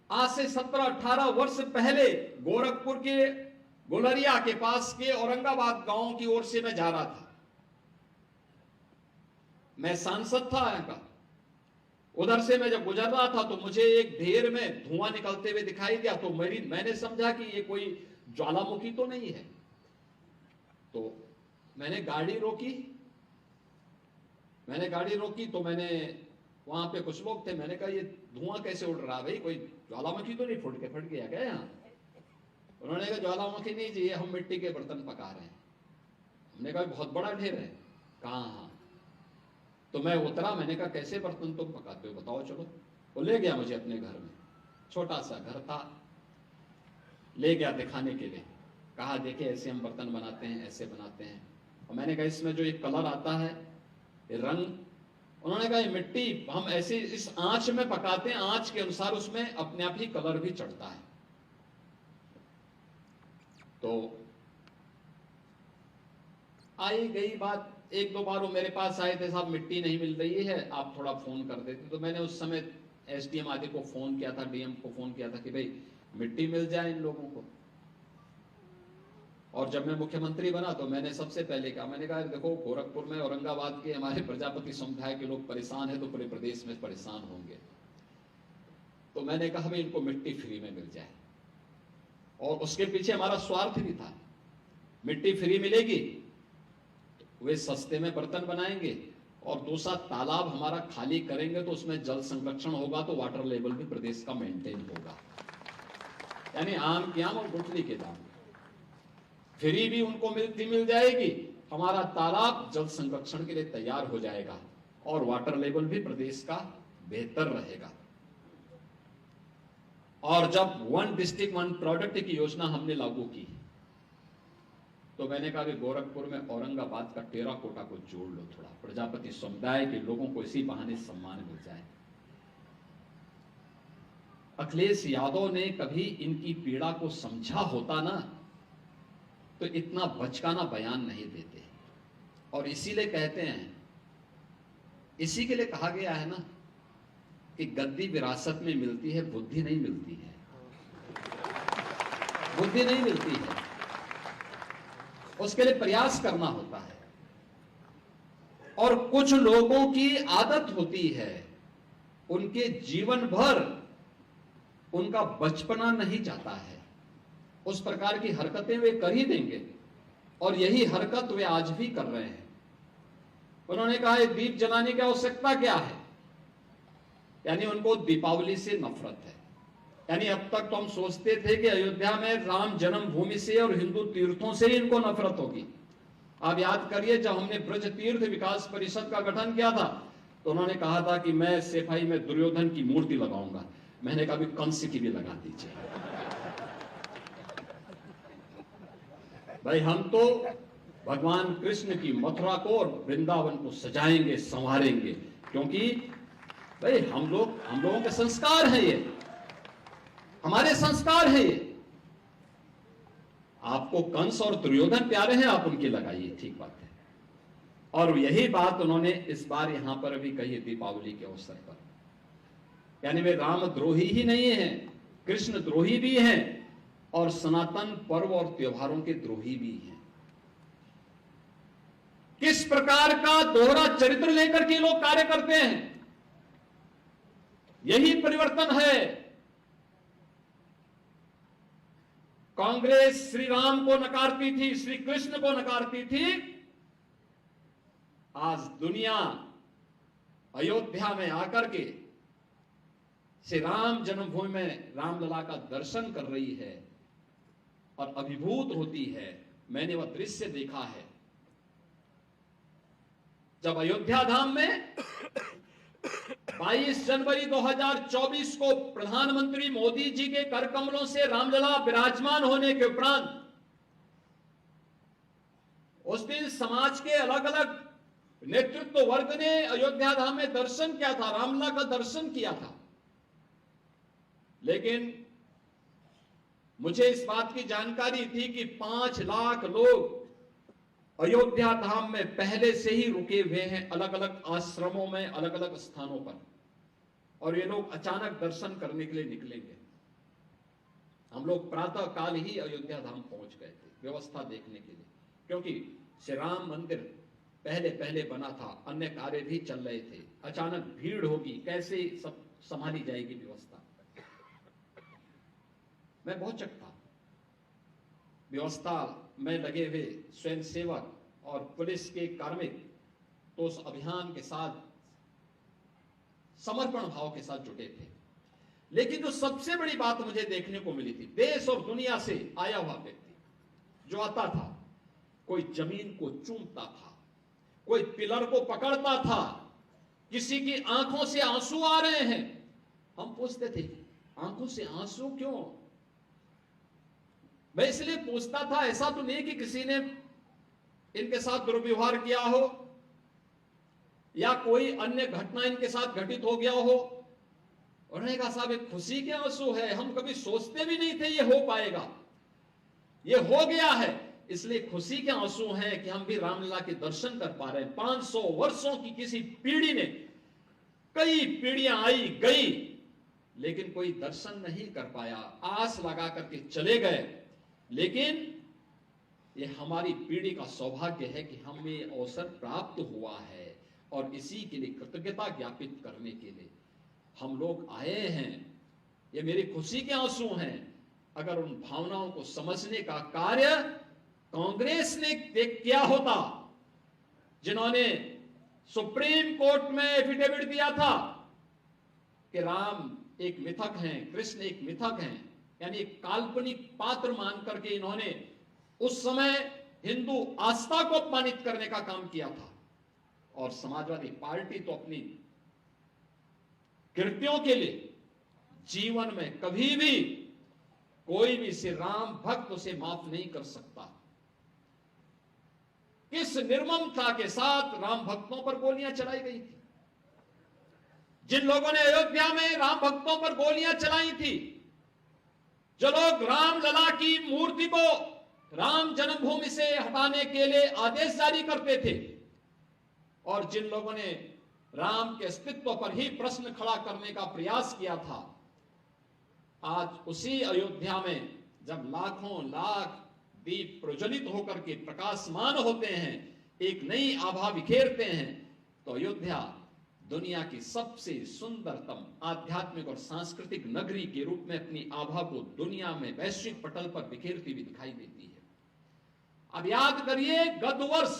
आज से 17-18 वर्ष पहले गोरखपुर के गुलरिया के पास के औरंगाबाद गांव की ओर से मैं जा रहा था। मैं सांसद था यहाँ का। उधर से मैं जब गुजर रहा था तो मुझे एक ढेर में धुआं निकलते हुए दिखाई दिया, तो मैंने समझा कि ये कोई ज्वालामुखी तो नहीं है। तो मैंने गाड़ी रोकी तो मैंने वहां पे कुछ लोग थे, मैंने कहा ये धुआं कैसे उड़ रहा है भाई, कोई ज्वालामुखी तो नहीं फट गया क्या यहाँ? उन्होंने कहा ज्वालामुखी नहीं जी, हम मिट्टी के बर्तन पका रहे हैं। हमने कहा बहुत बड़ा ढेर है। कहाँ? हाँ। तो मैं उतरा, मैंने कहा कैसे बर्तन तुम पकाते हो बताओ चलो। वो ले गया मुझे अपने घर में, छोटा सा घर था, ले गया दिखाने के लिए, कहा देखे ऐसे हम बर्तन बनाते हैं, ऐसे बनाते हैं। और मैंने कहा इसमें जो एक कलर आता है, ये रंग, उन्होंने कहा ये मिट्टी हम ऐसे इस आंच में पकाते हैं, आंच के अनुसार उसमें अपने आप ही कलर भी चढ़ता है। तो आई गई बात, एक दो बार वो मेरे पास आए थे, साहब मिट्टी नहीं मिल रही है, आप थोड़ा फोन कर देते। तो मैंने उस समय एसडीएम आदि को फोन किया था, डीएम को फोन किया था कि भाई मिट्टी मिल जाए इन लोगों को। और जब मैं मुख्यमंत्री बना तो मैंने सबसे पहले कहा, मैंने कहा देखो गोरखपुर में, औरंगाबाद के हमारे प्रजापति समुदाय के लोग परेशान है तो पूरे प्रदेश में परेशान होंगे। तो मैंने कहा भाई इनको मिट्टी फ्री में मिल जाए, और उसके पीछे हमारा स्वार्थ भी था। मिट्टी फ्री मिलेगी तो वे सस्ते में बर्तन बनाएंगे, और दूसरा तालाब हमारा खाली करेंगे तो उसमें जल संरक्षण होगा, तो वाटर लेवल भी प्रदेश का मेंटेन होगा। यानी आम के आम और गुठली के दाम, फ्री भी उनको मिल जाएगी, हमारा तालाब जल संरक्षण के लिए तैयार हो जाएगा, और वाटर लेवल भी प्रदेश का बेहतर रहेगा। और जब वन डिस्ट्रिक्ट वन प्रोडक्ट की योजना हमने लागू की तो मैंने कहा कि गोरखपुर में औरंगाबाद का टेराकोटा को जोड़ लो, थोड़ा प्रजापति समुदाय के लोगों को इसी बहाने सम्मान मिल जाए। अखिलेश यादव ने कभी इनकी पीड़ा को समझा होता ना तो इतना बचकाना बयान नहीं देते। और इसीलिए कहते हैं, इसी के लिए कहा गया है ना कि गद्दी विरासत में मिलती है, बुद्धि नहीं मिलती है, बुद्धि नहीं मिलती है, उसके लिए प्रयास करना होता है। और कुछ लोगों की आदत होती है, उनके जीवन भर उनका बचपना नहीं जाता है, उस प्रकार की हरकतें वे कर ही देंगे, और यही हरकत वे आज भी कर रहे हैं। उन्होंने कहा दीप जलाने की आवश्यकता क्या है, यानी उनको दीपावली से नफरत है। यानी अब तक तो हम सोचते थे कि अयोध्या में राम जन्मभूमि से और हिंदू तीर्थों से इनको नफरत होगी। आप याद करिए जब हमने ब्रज तीर्थ विकास परिषद का गठन किया था तो उन्होंने कहा था कि मैं सेफाई में दुर्योधन की मूर्ति लगाऊंगा। मैंने कहा कंस की भी लगा दीजिए। भाई हम तो भगवान कृष्ण की मथुरा को और वृंदावन को सजाएंगे, संवारेंगे, क्योंकि भाई हम लोगों के संस्कार है, ये हमारे संस्कार है। ये आपको कंस और दुर्योधन प्यारे हैं, आप उनकी लगाइए, ठीक बात है। और यही बात उन्होंने इस बार यहां पर भी कही है दीपावली के अवसर पर। यानी वे रामद्रोही ही नहीं हैं, कृष्ण द्रोही भी हैं, और सनातन पर्व और त्योहारों के द्रोही भी हैं। किस प्रकार का दोहरा चरित्र लेकर के लोग कार्य करते हैं, यही परिवर्तन है। कांग्रेस श्री राम को नकारती थी, श्री कृष्ण को नकारती थी, आज दुनिया अयोध्या में आकर के श्री राम जन्मभूमि में रामलला का दर्शन कर रही है और अभिभूत होती है। मैंने वह दृश्य देखा है जब अयोध्या धाम में 22 जनवरी 2024 को प्रधानमंत्री मोदी जी के कर कमलों से रामलला विराजमान होने के उपरांत उस दिन समाज के अलग अलग नेतृत्व वर्ग ने अयोध्या धाम में दर्शन किया था, रामलला का दर्शन किया था। लेकिन मुझे इस बात की जानकारी थी कि 5 लाख लोग अयोध्या धाम में पहले से ही रुके हुए हैं, अलग अलग आश्रमों में, अलग अलग स्थानों पर, और ये लोग अचानक दर्शन करने के लिए निकलेंगे। हम लोग प्रातः काल ही अयोध्या धाम पहुंच गए थे व्यवस्था देखने के लिए, क्योंकि श्री राम मंदिर पहले पहले बना था, अन्य कार्य भी चल रहे थे, अचानक भीड़ होगी, कैसे सब संभाली जाएगी व्यवस्था। मैं बहुत चकता, व्यवस्था में लगे हुए स्वयंसेवक और पुलिस के कार्मिक तो उस अभियान के साथ समर्पण भाव के साथ जुटे थे। लेकिन जो सबसे बड़ी बात मुझे देखने को मिली थी, देश और दुनिया से आया हुआ व्यक्ति जो आता था, कोई जमीन को चूमता था, कोई पिलर को पकड़ता था, किसी की आंखों से आंसू आ रहे हैं। हम पूछते थे आंखों से आंसू क्यों? मैं इसलिए पूछता था, ऐसा तो नहीं कि किसी ने इनके साथ दुर्व्यवहार किया हो या कोई अन्य घटना इनके साथ घटित हो गया हो। उन्होंने कहा साहब एक खुशी के आंसू है, हम कभी सोचते भी नहीं थे ये हो पाएगा, ये हो गया है, इसलिए खुशी के आंसू हैं कि हम भी रामलला के दर्शन कर पा रहे हैं। 500 वर्षों की किसी पीढ़ी ने, कई पीढ़ियां आई गई, लेकिन कोई दर्शन नहीं कर पाया, आस लगा करके चले गए। लेकिन ये हमारी पीढ़ी का सौभाग्य है कि हमें अवसर प्राप्त हुआ है और इसी के लिए कृतज्ञता ज्ञापित करने के लिए हम लोग आए हैं। ये मेरी खुशी के आंसू हैं। अगर उन भावनाओं को समझने का कार्य कांग्रेस ने किया होता, जिन्होंने सुप्रीम कोर्ट में एफिडेविट दिया था कि राम एक मिथक हैं, कृष्ण एक मिथक हैं, यानी एक काल्पनिक पात्र मान करके इन्होंने उस समय हिंदू आस्था को अपमानित करने का काम किया था। और समाजवादी पार्टी तो अपनी कृत्यों के लिए जीवन में कभी भी कोई भी श्री राम भक्त उसे माफ नहीं कर सकता। किस निर्ममता के साथ राम भक्तों पर गोलियां चलाई गई थी। जिन लोगों ने अयोध्या में राम भक्तों पर गोलियां चलाई थी, जो लोग रामलला की मूर्ति को राम जन्मभूमि से हटाने के लिए आदेश जारी करते थे, और जिन लोगों ने राम के अस्तित्व पर ही प्रश्न खड़ा करने का प्रयास किया था, आज उसी अयोध्या में जब लाखों लाख दीप प्रज्वलित होकर के प्रकाशमान होते हैं, एक नई आभा बिखेरते हैं, तो अयोध्या दुनिया की सबसे सुंदरतम आध्यात्मिक और सांस्कृतिक नगरी के रूप में अपनी आभा को दुनिया में वैश्विक पटल पर बिखेरती हुई दिखाई देती है। अब याद करिए, गत वर्ष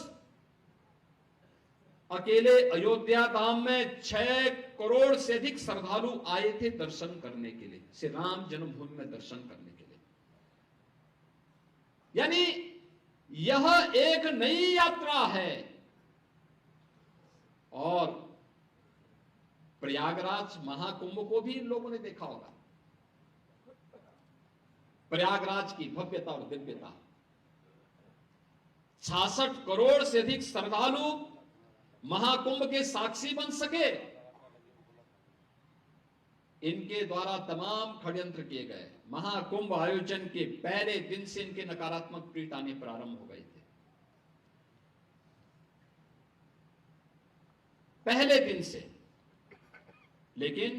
अकेले अयोध्या धाम में 6 करोड़ से अधिक श्रद्धालु आए थे दर्शन करने के लिए, श्री राम जन्मभूमि में दर्शन करने के लिए। यानी यह एक नई यात्रा है। और प्रयागराज महाकुंभ को भी इन लोगों ने देखा होगा। प्रयागराज की भव्यता और दिव्यता, 66 करोड़ से अधिक श्रद्धालु महाकुंभ के साक्षी बन सके। इनके द्वारा तमाम षड्यंत्र किए गए। महाकुंभ आयोजन के पहले दिन से इनके नकारात्मक ट्वीट आने प्रारंभ हो गए थे, पहले दिन से। लेकिन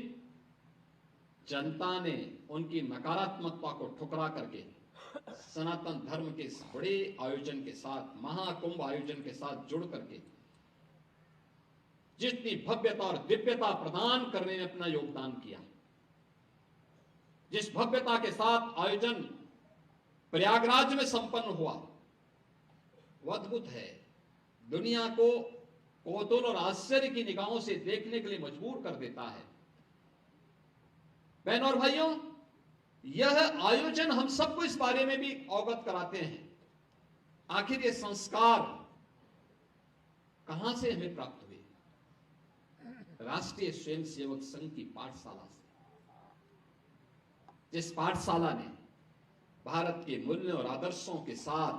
जनता ने उनकी नकारात्मकता को ठुकरा करके सनातन धर्म के इस बड़े आयोजन के साथ, महाकुंभ आयोजन के साथ जुड़ करके जितनी भव्यता और दिव्यता प्रदान करने में अपना योगदान किया, जिस भव्यता के साथ आयोजन प्रयागराज में संपन्न हुआ, वह अद्भुत है। दुनिया को कौतूहल और आश्चर्य की निगाहों से देखने के लिए मजबूर कर देता है। बहनों और भाइयों, यह आयोजन हम सबको इस बारे में भी अवगत कराते हैं, आखिर ये संस्कार कहां से हमें प्राप्त हुए। राष्ट्रीय स्वयंसेवक संघ की पाठशाला से, जिस पाठशाला ने भारत के मूल्यों और आदर्शों के साथ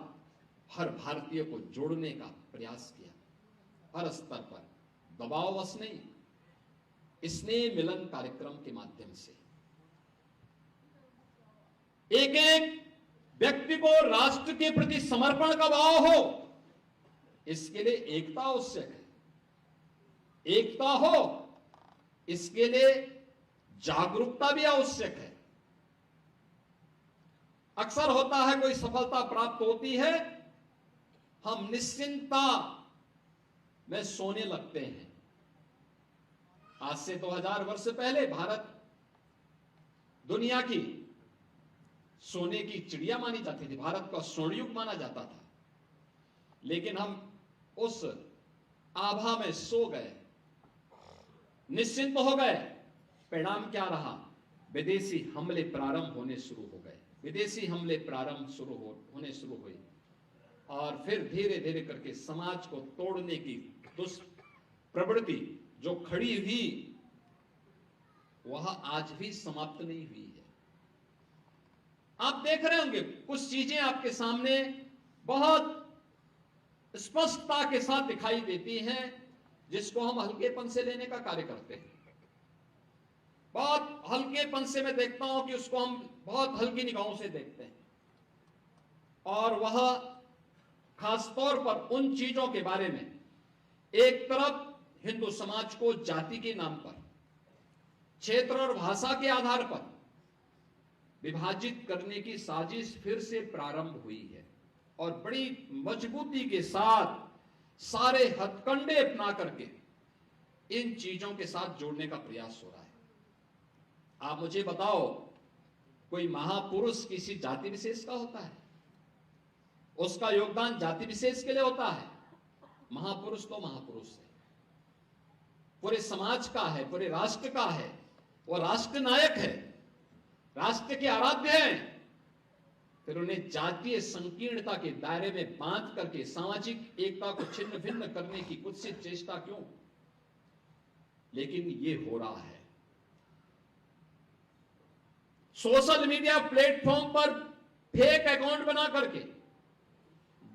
हर भारतीय को जोड़ने का प्रयास किया, हर स्तर पर, दबाववश नहीं, स्नेह मिलन कार्यक्रम के माध्यम से। एक एक व्यक्ति को राष्ट्र के प्रति समर्पण का भाव हो, इसके लिए एकता आवश्यक है। एकता हो, इसके लिए जागरूकता भी आवश्यक है। अक्सर होता है, कोई सफलता प्राप्त होती है, हम निश्चिंतता में सोने लगते हैं। आज से 2000 वर्ष पहले भारत दुनिया की सोने की चिड़िया मानी जाती थी, भारत का स्वर्ण युग माना जाता था। लेकिन हम उस आभा में सो गए, निश्चिंत हो गए। परिणाम क्या रहा? विदेशी हमले प्रारंभ होने शुरू हो गए, विदेशी हमले प्रारंभ होने शुरू हुए, और फिर धीरे धीरे करके समाज को तोड़ने की दुष्प्रवृत्ति जो खड़ी हुई वह आज भी समाप्त नहीं हुई है। आप देख रहे होंगे कुछ चीजें आपके सामने बहुत स्पष्टता के साथ दिखाई देती हैं, जिसको हम हल्केपन से लेने का कार्य करते हैं। बहुत हल्केपन से मैं देखता हूं कि उसको हम बहुत हल्की निगाहों से देखते हैं, और वह खासतौर पर उन चीजों के बारे में, एक तरफ हिंदू समाज को जाति के नाम पर, क्षेत्र और भाषा के आधार पर विभाजित करने की साजिश फिर से प्रारंभ हुई है, और बड़ी मजबूती के साथ सारे हथकंडे अपना करके इन चीजों के साथ जोड़ने का प्रयास हो रहा है। आप मुझे बताओ, कोई महापुरुष किसी जाति विशेष का होता है? उसका योगदान जाति विशेष के लिए होता है? महापुरुष तो महापुरुष है, पूरे समाज का है, पूरे राष्ट्र का है, वो राष्ट्र नायक है, राष्ट्र के आराध्य हैं। फिर उन्हें जातीय संकीर्णता के दायरे में बांध करके सामाजिक एकता को छिन्न भिन्न करने की कुत्सित चेष्टा क्यों? लेकिन ये हो रहा है। सोशल मीडिया प्लेटफॉर्म पर फेक अकाउंट बना करके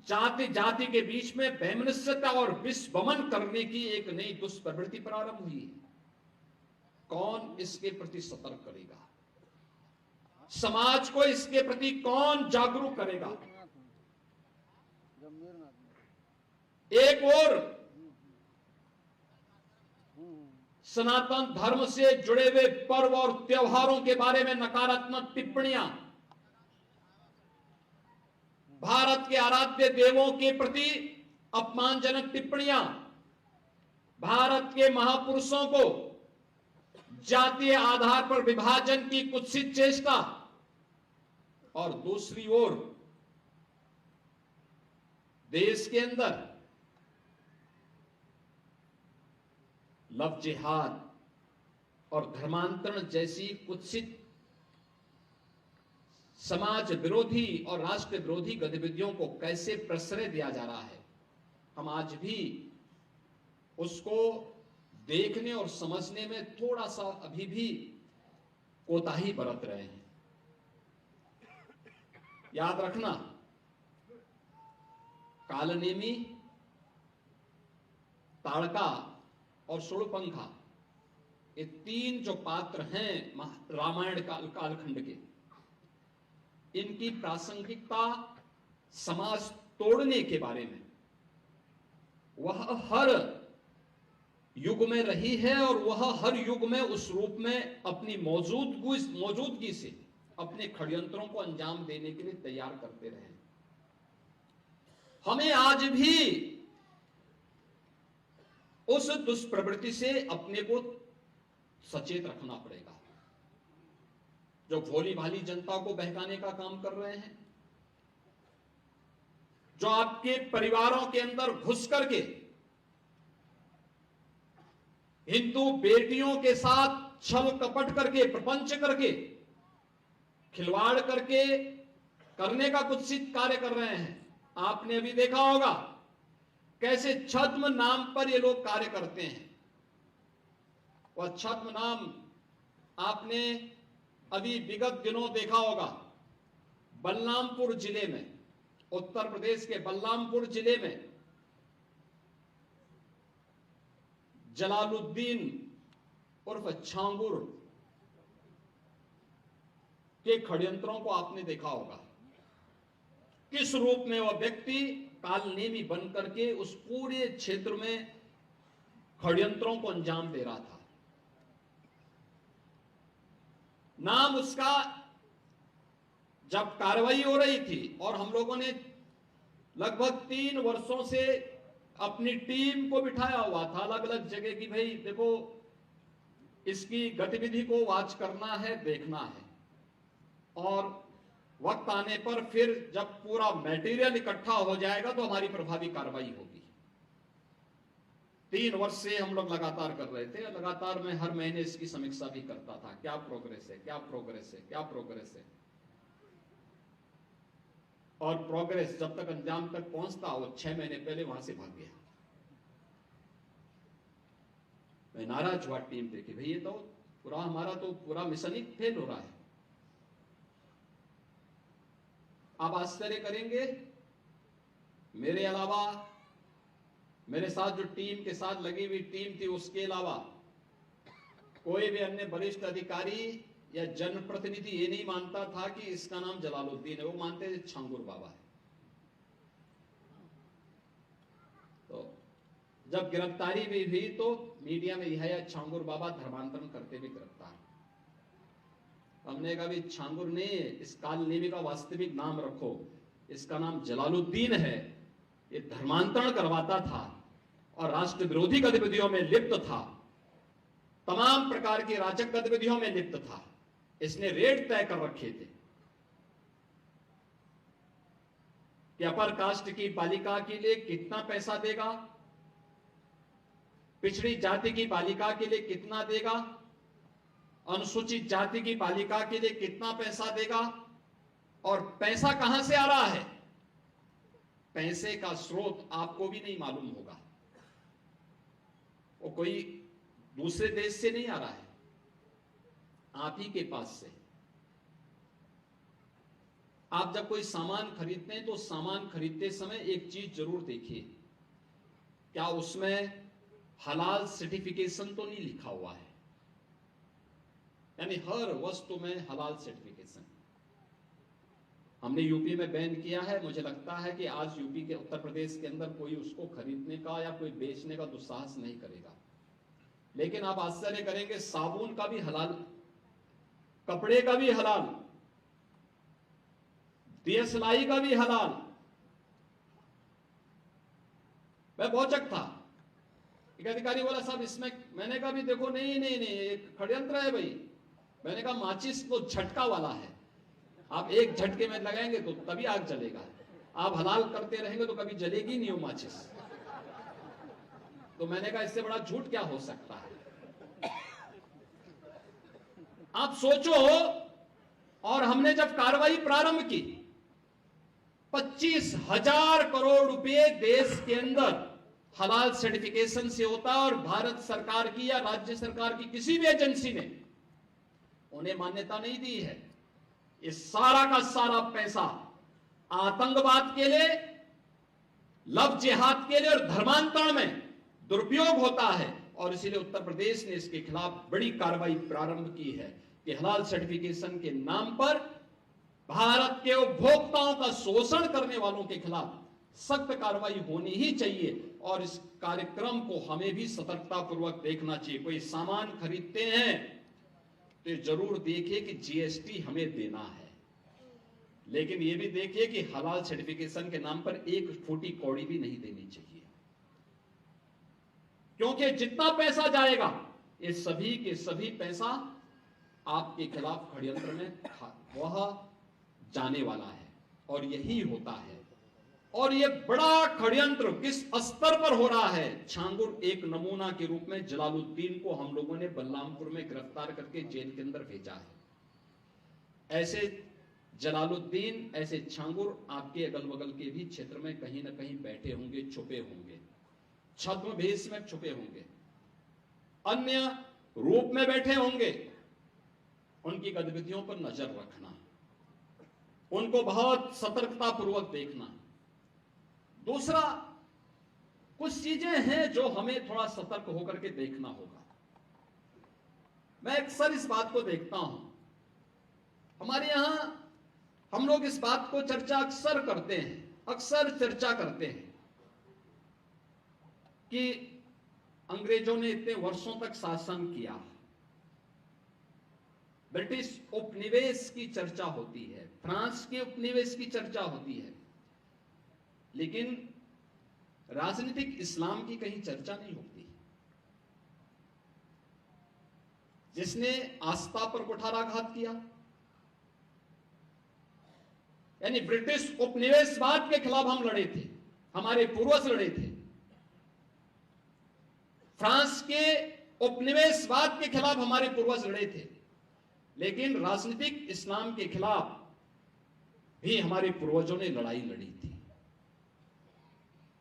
जाति जाति के बीच में वैमनस्यता और विषवमन करने की एक नई दुष्प्रवृत्ति प्रारंभ हुई है। कौन इसके प्रति सतर्क करेगा? समाज को इसके प्रति कौन जागरूक करेगा? एक और सनातन धर्म से जुड़े हुए पर्व और त्योहारों के बारे में नकारात्मक टिप्पणियां, भारत के आराध्य देवों के प्रति अपमानजनक टिप्पणियां, भारत के महापुरुषों को जातीय आधार पर विभाजन की कुत्सित चेष्टा, और दूसरी ओर देश के अंदर लव जिहाद और धर्मांतरण जैसी कुत्सित समाज विरोधी और राष्ट्र विरोधी गतिविधियों को कैसे प्रश्रय दिया जा रहा है, हम आज भी उसको देखने और समझने में थोड़ा सा अभी भी कोताही बरत रहे हैं। याद रखना, कालनेमी, ताड़का और सुड़पंखा, ये तीन जो पात्र हैं रामायण कालखंड के, इनकी प्रासंगिकता समाज तोड़ने के बारे में वह हर युग में रही है, और वह हर युग में उस रूप में अपनी मौजूदगी से अपने षड्यंत्रों को अंजाम देने के लिए तैयार करते रहे। हमें आज भी उस दुष्प्रवृत्ति से अपने को सचेत रखना पड़ेगा, जो भोली भाली जनता को बहकाने का काम कर रहे हैं, जो आपके परिवारों के अंदर घुस करके हिंदू बेटियों के साथ छल कपट करके, प्रपंच करके, खिलवाड़ करके करने का कुत्सित कार्य कर रहे हैं। आपने अभी देखा होगा कैसे छद्म नाम पर ये लोग कार्य करते हैं। वह छद्म नाम आपने अभी विगत दिनों देखा होगा, बलरामपुर जिले में, उत्तर प्रदेश के बलरामपुर जिले में जलालुद्दीन उर्फ छांगुर के षड्यंत्रों को आपने देखा होगा। किस रूप में वह व्यक्ति कालनेमी बनकर के उस पूरे क्षेत्र में षड्यंत्रों को अंजाम दे रहा था। नाम उसका, जब कार्रवाई हो रही थी और हम लोगों ने लगभग 3 वर्षों से अपनी टीम को बिठाया हुआ था अलग अलग जगह की, भाई देखो इसकी गतिविधि को वॉच करना है, देखना है, और वक्त आने पर फिर जब पूरा मटेरियल इकट्ठा हो जाएगा तो हमारी प्रभावी कार्रवाई होगी। 3 वर्ष से हम लोग लगातार कर रहे थे, लगातार मैं हर महीने इसकी समीक्षा भी करता था, क्या प्रोग्रेस है, क्या प्रोग्रेस है, क्या प्रोग्रेस है। और प्रोग्रेस जब तक अंजाम तक पहुंचता, वो 6 महीने पहले वहां से भाग गया। मैं नाराज हुआ टीम पे कि भाई ये तो पूरा हमारा तो पूरा मिशन ही फेल हो रहा है। आप आश्चर्य करेंगे, मेरे अलावा मेरे साथ जो टीम के साथ लगी हुई टीम थी, उसके अलावा कोई भी अन्य वरिष्ठ अधिकारी या जनप्रतिनिधि ये नहीं मानता था कि इसका नाम जलालुद्दीन है, वो मानते थे छांगुर बाबा है। तो जब गिरफ्तारी भी हुई तो मीडिया में यह छांगुर बाबा धर्मांतरण करते हुए गिरफ्तार। हमने कहा भी छांगुर ने इस कालनेमी का वास्तविक नाम रखो, इसका नाम जलालुद्दीन है। ये धर्मांतरण करवाता था और राष्ट्र विरोधी गतिविधियों में लिप्त था, तमाम प्रकार की राजक गतिविधियों में लिप्त था। इसने रेट तय कर रखे थे कि अपर कास्ट की बालिका के लिए कितना पैसा देगा, पिछड़ी जाति की बालिका के लिए कितना देगा, अनुसूचित जाति की बालिका के लिए कितना पैसा देगा, और पैसा कहां से आ रहा है। पैसे का स्रोत आपको भी नहीं मालूम होगा, वो कोई दूसरे देश से नहीं आ रहा है, आप ही के पास से। आप जब कोई सामान खरीदते हैं तो सामान खरीदते समय एक चीज जरूर देखिए, क्या उसमें हलाल सर्टिफिकेशन तो नहीं लिखा हुआ है। यानी हर वस्तु में हलाल सर्टिफिकेशन। हमने यूपी में बैन किया है, मुझे लगता है कि आज यूपी के उत्तर प्रदेश के अंदर कोई उसको खरीदने का या कोई बेचने का दुस्साहस नहीं करेगा। लेकिन आप आश्चर्य करेंगे, साबुन का भी हलाल, कपड़े का भी हलाल, दिया सिलाई का भी हलाल। मैं भौचक था, एक अधिकारी बोला साहब इसमें, मैंने कहा भी देखो नहीं नहीं नहीं, एक षड्यंत्र है भाई। मैंने कहा माचिस तो झटका वाला है, आप एक झटके में लगाएंगे तो तभी आग जलेगा, आप हलाल करते रहेंगे तो कभी जलेगी नहीं वो माचिस। तो मैंने कहा इससे बड़ा झूठ क्या हो सकता है। आप सोचो, और हमने जब कार्रवाई प्रारंभ की, 25,000 करोड़ रुपए देश के अंदर हलाल सर्टिफिकेशन से होता है, और भारत सरकार की या राज्य सरकार की किसी भी एजेंसी ने उन्हें मान्यता नहीं दी है। ये सारा का सारा पैसा आतंकवाद के लिए, लव जिहाद के लिए और धर्मांतरण में दुरुपयोग होता है। और इसीलिए उत्तर प्रदेश ने इसके खिलाफ बड़ी कार्रवाई प्रारंभ की है कि हलाल सर्टिफिकेशन के नाम पर भारत के उपभोक्ताओं का शोषण करने वालों के खिलाफ सख्त कार्रवाई होनी ही चाहिए। और इस कार्यक्रम को हमें भी सतर्कता पूर्वक देखना चाहिए। कोई सामान खरीदते हैं तो जरूर देखिए कि जीएसटी हमें देना है, लेकिन यह भी देखिए कि हलाल सर्टिफिकेशन के नाम पर एक फूटी कौड़ी भी नहीं देनी चाहिए, क्योंकि जितना पैसा जाएगा ये सभी के सभी पैसा आपके खिलाफ षड्यंत्र में वह जाने वाला है। और यही होता है। और ये बड़ा षड्यंत्र किस स्तर पर हो रहा है। छांगुर एक नमूना के रूप में जलालुद्दीन को हम लोगों ने बलरामपुर में गिरफ्तार करके जेल के अंदर भेजा है। ऐसे जलालुद्दीन, ऐसे छांगुर आपके अगल बगल के भी क्षेत्र में कहीं ना कहीं बैठे होंगे, छुपे होंगे, छद्म भेष में छुपे होंगे, अन्य रूप में बैठे होंगे। उनकी गतिविधियों पर नजर रखना, उनको बहुत सतर्कता पूर्वक देखना। दूसरा, कुछ चीजें हैं जो हमें थोड़ा सतर्क होकर के देखना होगा। मैं अक्सर इस बात को देखता हूं, हमारे यहां हम लोग इस बात को चर्चा अक्सर करते हैं कि अंग्रेजों ने इतने वर्षों तक शासन किया, ब्रिटिश उपनिवेश की चर्चा होती है, फ्रांस के उपनिवेश की चर्चा होती है, लेकिन राजनीतिक इस्लाम की कहीं चर्चा नहीं होती। जिसने आस्था पर कुठाराघात किया, यानी ब्रिटिश उपनिवेशवाद के खिलाफ हम लड़े थे, हमारे पूर्वज लड़े थे। फ्रांस के उपनिवेशवाद के खिलाफ हमारे पूर्वज लड़े थे, लेकिन राजनीतिक इस्लाम के खिलाफ भी हमारे पूर्वजों ने लड़ाई लड़ी थी।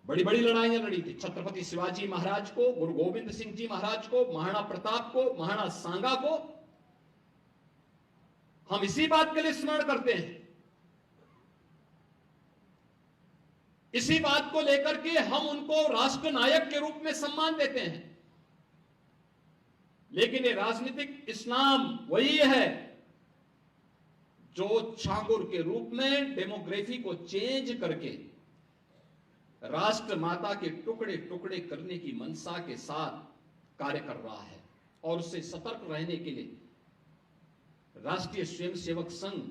बड़ी बड़ी लड़ाइयां लड़ी थी। छत्रपति शिवाजी महाराज को, गुरु गोविंद सिंह जी महाराज को, महाराणा प्रताप को, महाराणा सांगा को हम इसी बात के लिए स्मरण करते हैं, इसी बात को लेकर के हम उनको राष्ट्र नायक के रूप में सम्मान देते हैं। लेकिन ये राजनीतिक इस्लाम वही है जो छांगुर के रूप में डेमोग्राफी को चेंज करके राष्ट्र माता के टुकड़े टुकड़े करने की मंशा के साथ कार्य कर रहा है। और उससे सतर्क रहने के लिए राष्ट्रीय स्वयंसेवक संघ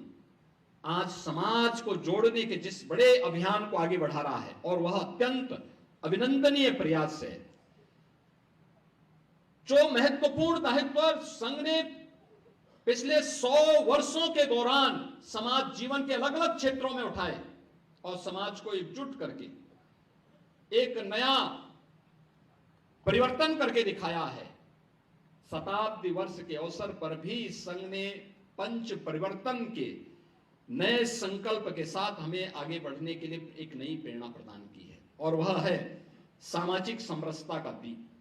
आज समाज को जोड़ने के जिस बड़े अभियान को आगे बढ़ा रहा है, और वह अत्यंत अभिनंदनीय प्रयास है। जो महत्वपूर्ण दायित्व संघ ने पिछले 100 वर्षों के दौरान समाज जीवन के अलग अलग क्षेत्रों में उठाए और समाज को एकजुट करके एक नया परिवर्तन करके दिखाया है, शताब्दी वर्ष के अवसर पर भी संघ ने पंच परिवर्तन के नए संकल्प के साथ हमें आगे बढ़ने के लिए एक नई प्रेरणा प्रदान की है, और वह है सामाजिक समरसता का दीप।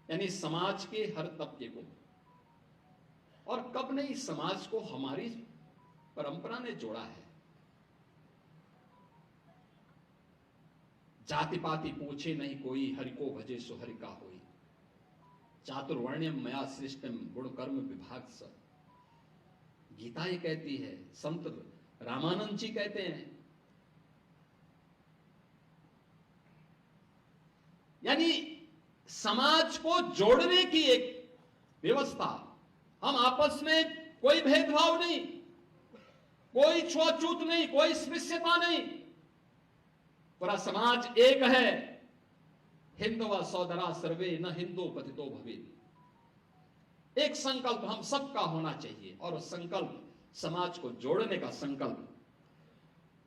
यानी समाज के हर तबके को, और कब नहीं समाज को हमारी परंपरा ने जोड़ा है। जाति पाति पूछे नहीं कोई, हरि को भजे सो हरि का होई। चातुर्वर्ण्यम मया सृष्टम गुण कर्म विभाग स। गीता ये कहती है, संत रामानंद जी कहते हैं। यानी समाज को जोड़ने की एक व्यवस्था। हम आपस में कोई भेदभाव नहीं, कोई छुआछूत नहीं, कोई स्पृश्यता नहीं, पूरा समाज एक है। हिंदवा सौदरा सर्वे न हिंदू पतितो भवेत्। एक संकल्प हम सबका होना चाहिए, और संकल्प समाज को जोड़ने का संकल्प।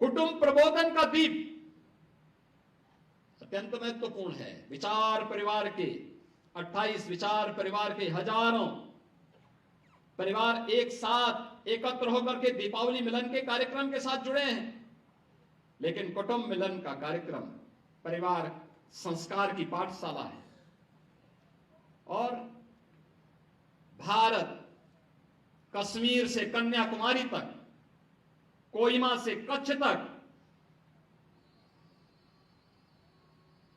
कुटुंब प्रबोधन का दीप अत्यंत महत्वपूर्ण है। विचार परिवार के 28 विचार परिवार के हजारों परिवार एक साथ एकत्र होकर के दीपावली मिलन के कार्यक्रम के साथ जुड़े हैं, लेकिन कुटुंब मिलन का कार्यक्रम परिवार संस्कार की पाठशाला है। और भारत कश्मीर से कन्याकुमारी तक, कोहिमा से कच्छ तक,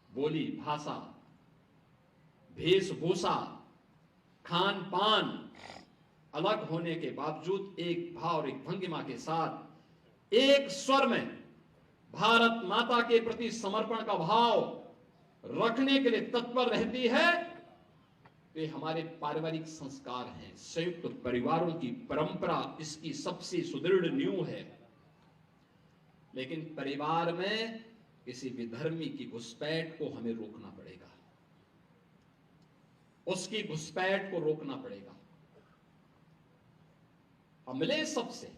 बोली भाषा, वेशभूषा, खान पान अलग होने के बावजूद एक भाव और एक भंगिमा के साथ एक स्वर में भारत माता के प्रति समर्पण का भाव रखने के लिए तत्पर रहती है। वे हमारे पारिवारिक संस्कार हैं। संयुक्त परिवारों की परंपरा इसकी सबसे सुदृढ़ नींव है। लेकिन परिवार में किसी विधर्मी की घुसपैठ को हमें रोकना पड़ेगा, उसकी घुसपैठ को रोकना पड़ेगा। हम मिले सबसे,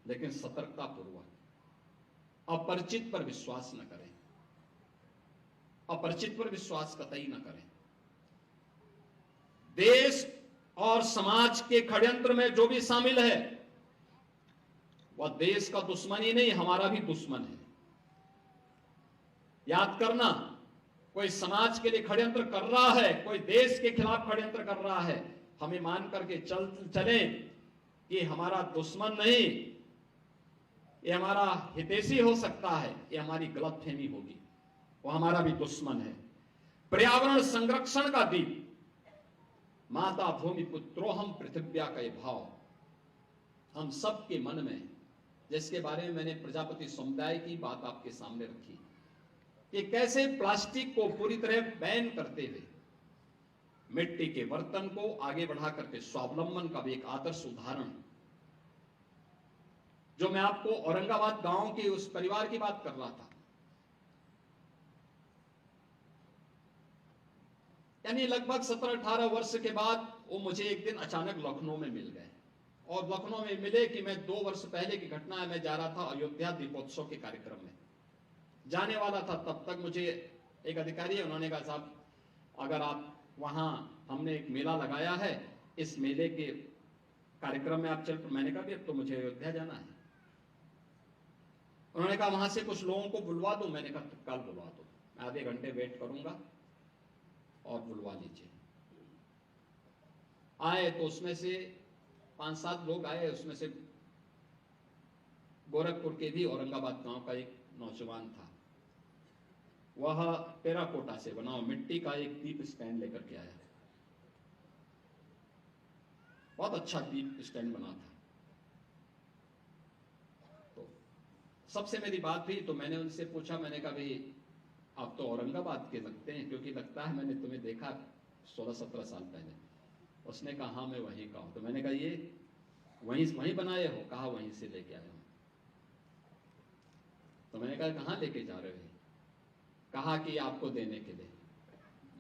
लेकिन सतर्कता पूर्वक। अपरिचित पर विश्वास न करें, अपरिचित पर विश्वास कतई न करें। देश और समाज के षड्यंत्र में जो भी शामिल है, वह देश का दुश्मन ही नहीं, हमारा भी दुश्मन है। याद करना, कोई समाज के लिए षड्यंत्र कर रहा है, कोई देश के खिलाफ षड्यंत्र कर रहा है, हमें मान करके चले कि हमारा दुश्मन नहीं, ये हमारा हितैषी हो सकता है, ये हमारी गलतफहमी होगी, वो हमारा भी दुश्मन है। पर्यावरण संरक्षण का दीप, माता भूमि पुत्रोहम पृथिव्या का ये भाव हम सबके मन में, जिसके बारे में मैंने प्रजापति समुदाय की बात आपके सामने रखी कि कैसे प्लास्टिक को पूरी तरह बैन करते हुए मिट्टी के बर्तन को आगे बढ़ा करके स्वावलंबन का भी एक आदर्श उदाहरण जो मैं आपको औरंगाबाद गांव के उस परिवार की बात कर रहा था, यानी लगभग 17-18 वर्ष के बाद वो मुझे एक दिन अचानक लखनऊ में मिल गए। और लखनऊ में मिले कि मैं 2 वर्ष पहले की घटना है, मैं जा रहा था अयोध्या दीपोत्सव के कार्यक्रम में जाने वाला था। तब तक मुझे एक अधिकारी है, उन्होंने कहा साहब अगर आप वहां, हमने एक मेला लगाया है, इस मेले के कार्यक्रम में आप चल। मैंने कहा भी अब तो मुझे अयोध्या जाना है। उन्होंने कहा वहां से कुछ लोगों को बुलवा दो। मैंने कहा तत्काल बुलवा दो, मैं आधे घंटे वेट करूंगा और बुलवा लीजिए। आए तो उसमें से 5-7 लोग आए, उसमें से गोरखपुर के भी औरंगाबाद गांव का एक नौजवान था। वह टेराकोटा से बना मिट्टी का एक दीप स्टैंड लेकर के आया, बहुत अच्छा दीप स्टैंड बना था। तो सबसे मेरी बात हुई तो मैंने उनसे पूछा, मैंने कहा भाई आप तो औरंगाबाद के लगते हैं, क्योंकि लगता है मैंने तुम्हें देखा 16-17 साल पहले। उसने कहा हाँ मैं वहीं का हूं। तो मैंने कहा ये वहीं बनाए हो? कहा वहीं से लेके आया हूं। तो मैंने कहा कहां लेके जा रहे हो? कहा कि आपको देने के लिए।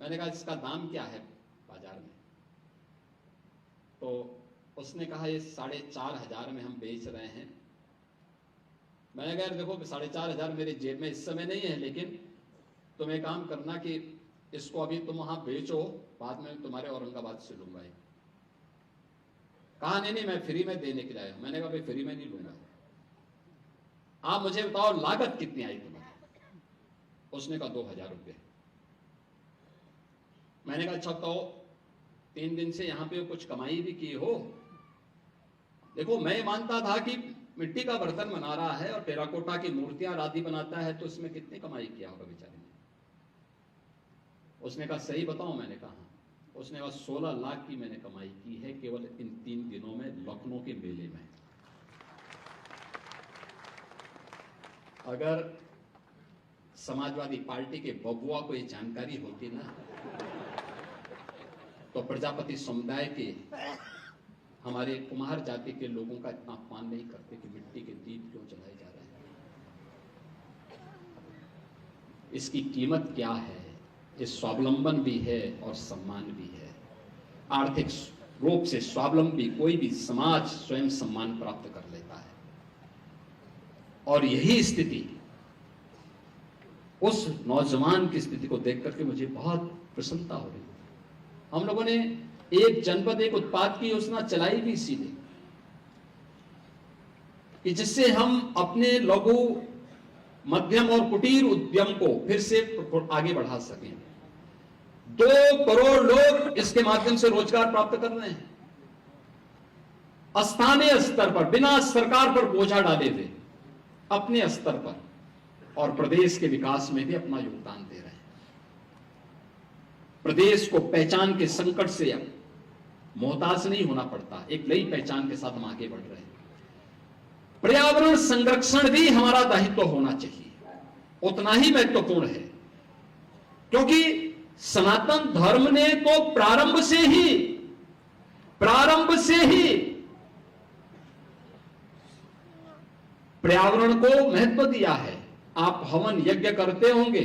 मैंने कहा इसका दाम क्या है बाजार में? तो उसने कहा ये 4,500 में हम बेच रहे हैं। मैंने कहा देखो 4,500 मेरे जेब में इस समय नहीं है, लेकिन तुम एक काम करना कि इसको अभी तुम वहां बेचो, बाद में तुम्हारे औरंगाबाद से लूंगा। कहा नहीं मैं फ्री में देने के लिए आया। मैंने कहा भाई फ्री में नहीं लूंगा, आप मुझे बताओ लागत कितनी आई तुम्हारी? उसने कहा 2,000 रुपये। मैंने कहा अच्छा बताओ 3 दिन से यहां पे कुछ कमाई भी की हो? देखो मैं मानता था कि मिट्टी का बर्तन बना रहा है और टेराकोटा की मूर्तियां आदि बनाता है, तो इसमें कितनी कमाई किया होगा बेचारे ने। उसने कहा सही बताओ? मैंने कहा। उसने कहा 16 लाख की मैंने कमाई की है केवल इन 3 दिनों में लखनऊ के मेले में। अगर समाजवादी पार्टी के बबुआ को ये जानकारी होती ना, तो प्रजापति समुदाय के हमारे कुम्हार जाति के लोगों का इतना अपमान नहीं करते कि मिट्टी के दीप क्यों जलाए जा रहे हैं। इसकी कीमत क्या है? ये स्वावलंबन भी है और सम्मान भी है। आर्थिक रूप से स्वावलंबी कोई भी समाज स्वयं सम्मान प्राप्त कर लेता है, और यही स्थिति उस नौजवान की स्थिति को देख करके मुझे बहुत प्रसन्नता हो रही। हम लोगों ने एक जनपद एक उत्पाद की योजना चलाई भी इसीलिए कि जिससे हम अपने लघु मध्यम और कुटीर उद्यम को फिर से आगे बढ़ा सकें। 2 करोड़ लोग इसके माध्यम से रोजगार प्राप्त कर रहे हैं, स्थानीय स्तर पर बिना सरकार पर बोझा डाले हुए अपने स्तर पर, और प्रदेश के विकास में भी अपना योगदान दे रहे हैं। प्रदेश को पहचान के संकट से अब मोहताज नहीं होना पड़ता, एक नई पहचान के साथ हम आगे बढ़ रहे हैं। पर्यावरण संरक्षण भी हमारा दायित्व होना चाहिए, उतना ही महत्वपूर्ण है, क्योंकि सनातन धर्म ने तो प्रारंभ से ही पर्यावरण को महत्व दिया है। आप हवन यज्ञ करते होंगे,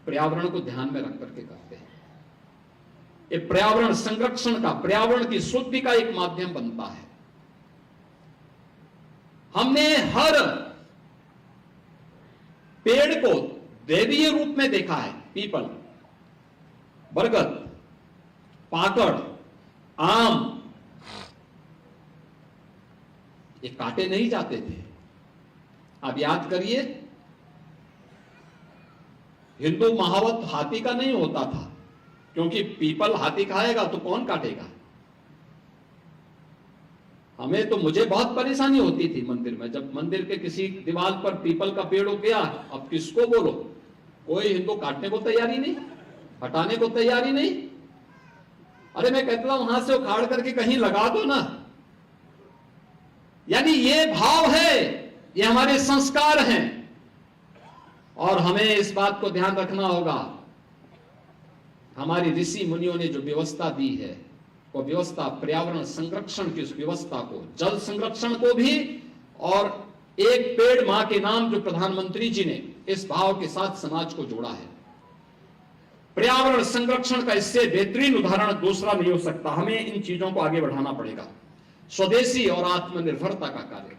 पर्यावरण को ध्यान में रख करके करते हैं। ये पर्यावरण संरक्षण का, पर्यावरण की शुद्धि का एक माध्यम बनता है। हमने हर पेड़ को दैवीय रूप में देखा है। पीपल, बरगद, पाकड़, आम, ये काटे नहीं जाते थे। अब याद करिए, हिंदू महावत हाथी का नहीं होता था, क्योंकि पीपल हाथी खाएगा तो कौन काटेगा। हमें तो, मुझे बहुत परेशानी होती थी मंदिर में, जब मंदिर के किसी दीवार पर पीपल का पेड़ हो गया, अब किसको बोलो, कोई हिंदू काटने को तैयारी नहीं, हटाने को तैयारी नहीं। अरे मैं कहता हूं वहां से उखाड़ करके कहीं लगा दो ना। यानी ये भाव है, ये हमारे संस्कार हैं, और हमें इस बात को ध्यान रखना होगा। हमारी ऋषि मुनियों ने जो व्यवस्था दी है, वो व्यवस्था पर्यावरण संरक्षण की उस व्यवस्था को, जल संरक्षण को भी और एक पेड़ मां के नाम जो प्रधानमंत्री जी ने इस भाव के साथ समाज को जोड़ा है, पर्यावरण संरक्षण का इससे बेहतरीन उदाहरण दूसरा नहीं हो सकता। हमें इन चीजों को आगे बढ़ाना पड़ेगा। स्वदेशी और आत्मनिर्भरता का कार्य,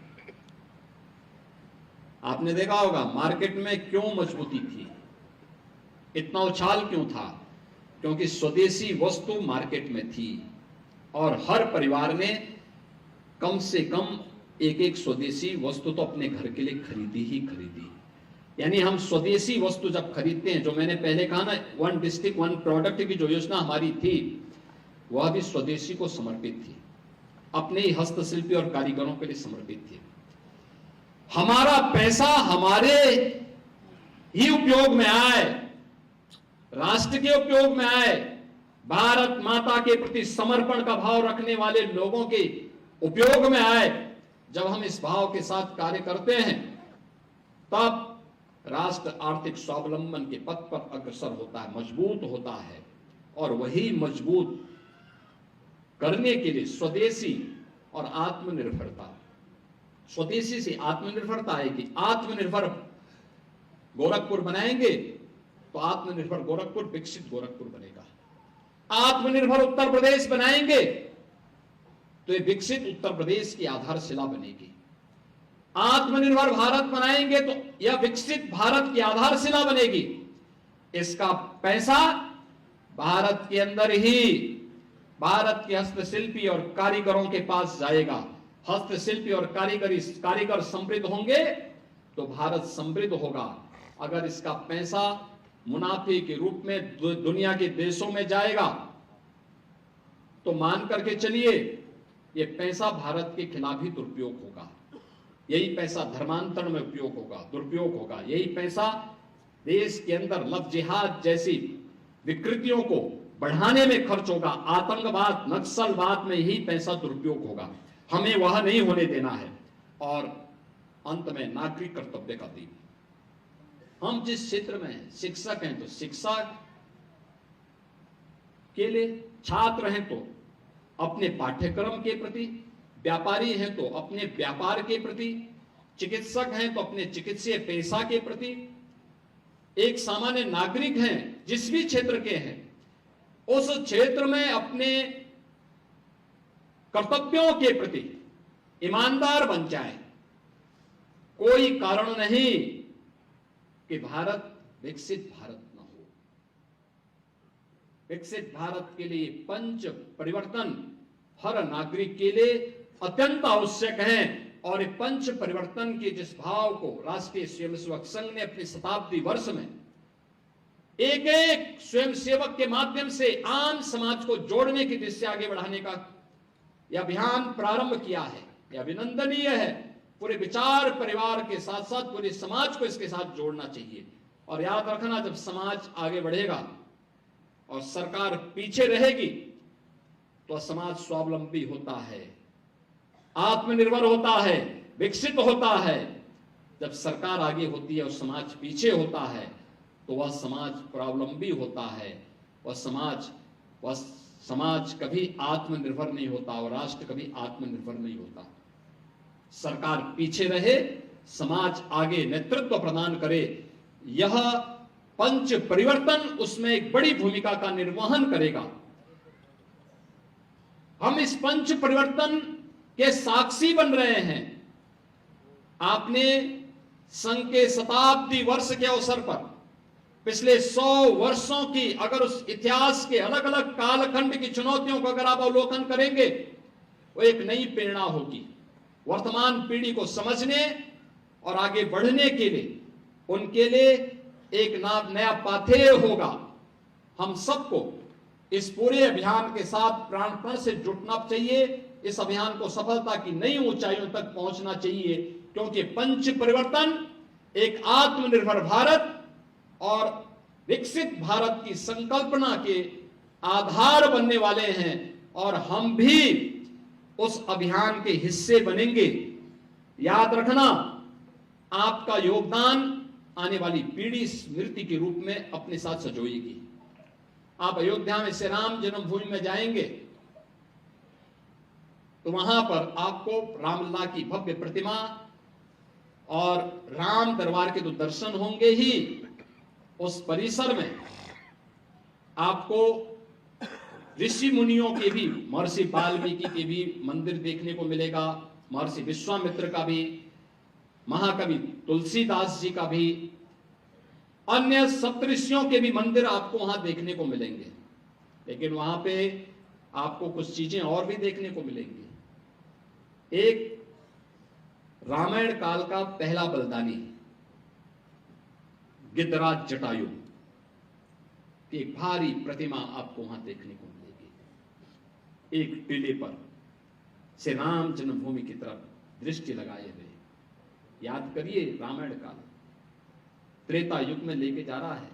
आपने देखा होगा मार्केट में क्यों मजबूती थी, इतना उछाल क्यों था, क्योंकि स्वदेशी वस्तु मार्केट में थी और हर परिवार ने कम से कम एक एक स्वदेशी वस्तु तो अपने घर के लिए खरीदी ही खरीदी। यानी हम स्वदेशी वस्तु जब खरीदते हैं, जो मैंने पहले कहा ना, वन डिस्ट्रिक्ट वन प्रोडक्ट की जो योजना हमारी थी, वह भी स्वदेशी को समर्पित थी, अपने ही हस्तशिल्पी और कारीगरों के लिए समर्पित थी। हमारा पैसा हमारे ही उपयोग में आए, राष्ट्र के उपयोग में आए, भारत माता के प्रति समर्पण का भाव रखने वाले लोगों के उपयोग में आए। जब हम इस भाव के साथ कार्य करते हैं, तब राष्ट्र आर्थिक स्वावलंबन के पथ पर अग्रसर होता है, मजबूत होता है। और वही मजबूत करने के लिए स्वदेशी और आत्मनिर्भरता, स्वदेशी से आत्मनिर्भरता आएगी। आत्मनिर्भर गोरखपुर बनाएंगे तो आत्मनिर्भर गोरखपुर विकसित गोरखपुर बनेगा। आत्मनिर्भर उत्तर प्रदेश बनाएंगे तो ये विकसित उत्तर प्रदेश की आधारशिला बनेगी। आत्मनिर्भर भारत बनाएंगे तो यह विकसित भारत की आधारशिला बनेगी। इसका पैसा भारत के अंदर ही भारत के हस्तशिल्पी और कारीगरों के पास जाएगा। हस्तशिल्पी और कारीगर समृद्ध होंगे तो भारत समृद्ध होगा। अगर इसका पैसा मुनाफे के रूप में दुनिया के देशों में जाएगा तो मान करके चलिए ये पैसा भारत के खिलाफ ही दुरुपयोग होगा। यही पैसा धर्मांतरण में उपयोग होगा, दुरुपयोग होगा। यही पैसा देश के अंदर लव जिहाद जैसी विकृतियों को बढ़ाने में खर्च होगा। आतंकवाद, नक्सलवाद में ही पैसा दुरुपयोग होगा। हमें वह नहीं होने देना है। और अंत में नागरिक कर्तव्य का दीप, हम जिस क्षेत्र में शिक्षक हैं तो शिक्षा के लिए, छात्र हैं तो अपने पाठ्यक्रम के प्रति, व्यापारी हैं तो अपने व्यापार के प्रति, चिकित्सक हैं तो अपने चिकित्सीय पेशा के प्रति, एक सामान्य नागरिक हैं जिस भी क्षेत्र के हैं उस क्षेत्र में अपने कर्तव्यों के प्रति ईमानदार बन जाए। कोई कारण नहीं कि भारत विकसित भारत न हो। विकसित भारत के लिए पंच परिवर्तन हर नागरिक के लिए अत्यंत आवश्यक है। और पंच परिवर्तन के जिस भाव को राष्ट्रीय स्वयंसेवक संघ ने अपने शताब्दी वर्ष में एक एक स्वयंसेवक के माध्यम से आम समाज को जोड़ने की दिशा आगे बढ़ाने का यह अभियान प्रारंभ किया है, यह अभिनंदनीय है। पूरे विचार परिवार के साथ साथ पूरे समाज को इसके साथ जोड़ना चाहिए। और याद रखना, जब समाज आगे बढ़ेगा और सरकार पीछे रहेगी तो समाज स्वावलंबी होता है, आत्मनिर्भर होता है, विकसित होता है। जब सरकार आगे होती है और समाज पीछे होता है तो वह समाज स्वावलंबी होता है। वह समाज कभी आत्मनिर्भर नहीं होता और राष्ट्र कभी आत्मनिर्भर नहीं होता। सरकार पीछे रहे, समाज आगे नेतृत्व प्रदान करे, यह पंच परिवर्तन उसमें एक बड़ी भूमिका का निर्वहन करेगा। हम इस पंच परिवर्तन के साक्षी बन रहे हैं। आपने संघ के शताब्दी वर्ष के अवसर पर पिछले 100 वर्षों की अगर उस इतिहास के अलग अलग कालखंड की चुनौतियों को अगर आप अवलोकन करेंगे, वो एक नई प्रेरणा होगी वर्तमान पीढ़ी को समझने और आगे बढ़ने के लिए। उनके लिए एक नया पाथेय होगा। हम सबको इस पूरे अभियान के साथ प्राणपण से जुटना चाहिए। इस अभियान को सफलता की नई ऊंचाइयों तक पहुंचना चाहिए, क्योंकि पंच परिवर्तन एक आत्मनिर्भर भारत और विकसित भारत की संकल्पना के आधार बनने वाले हैं। और हम भी उस अभियान के हिस्से बनेंगे। याद रखना, आपका योगदान आने वाली पीढ़ी स्मृति के रूप में अपने साथ सजोएगी। आप अयोध्या में श्री राम जन्मभूमि में जाएंगे तो वहां पर आपको रामलला की भव्य प्रतिमा और राम दरबार के तो दर्शन होंगे ही, उस परिसर में आपको ऋषि मुनियों के भी, महर्षि वाल्मीकि के भी मंदिर देखने को मिलेगा, महर्षि विश्वामित्र का भी, महाकवि तुलसीदास जी का भी, अन्य सप्तऋषियों के भी मंदिर आपको वहां देखने को मिलेंगे। लेकिन वहां पे आपको कुछ चीजें और भी देखने को मिलेंगी। एक रामायण काल का पहला बलिदानी गिद्धराज जटायु की एक भारी प्रतिमा आपको वहां देखने को मिलेगी। एक टीले पर से राम जन्मभूमि की तरफ दृष्टि लगाए हुए, याद करिए रामायण काल त्रेता युग में लेके जा रहा है।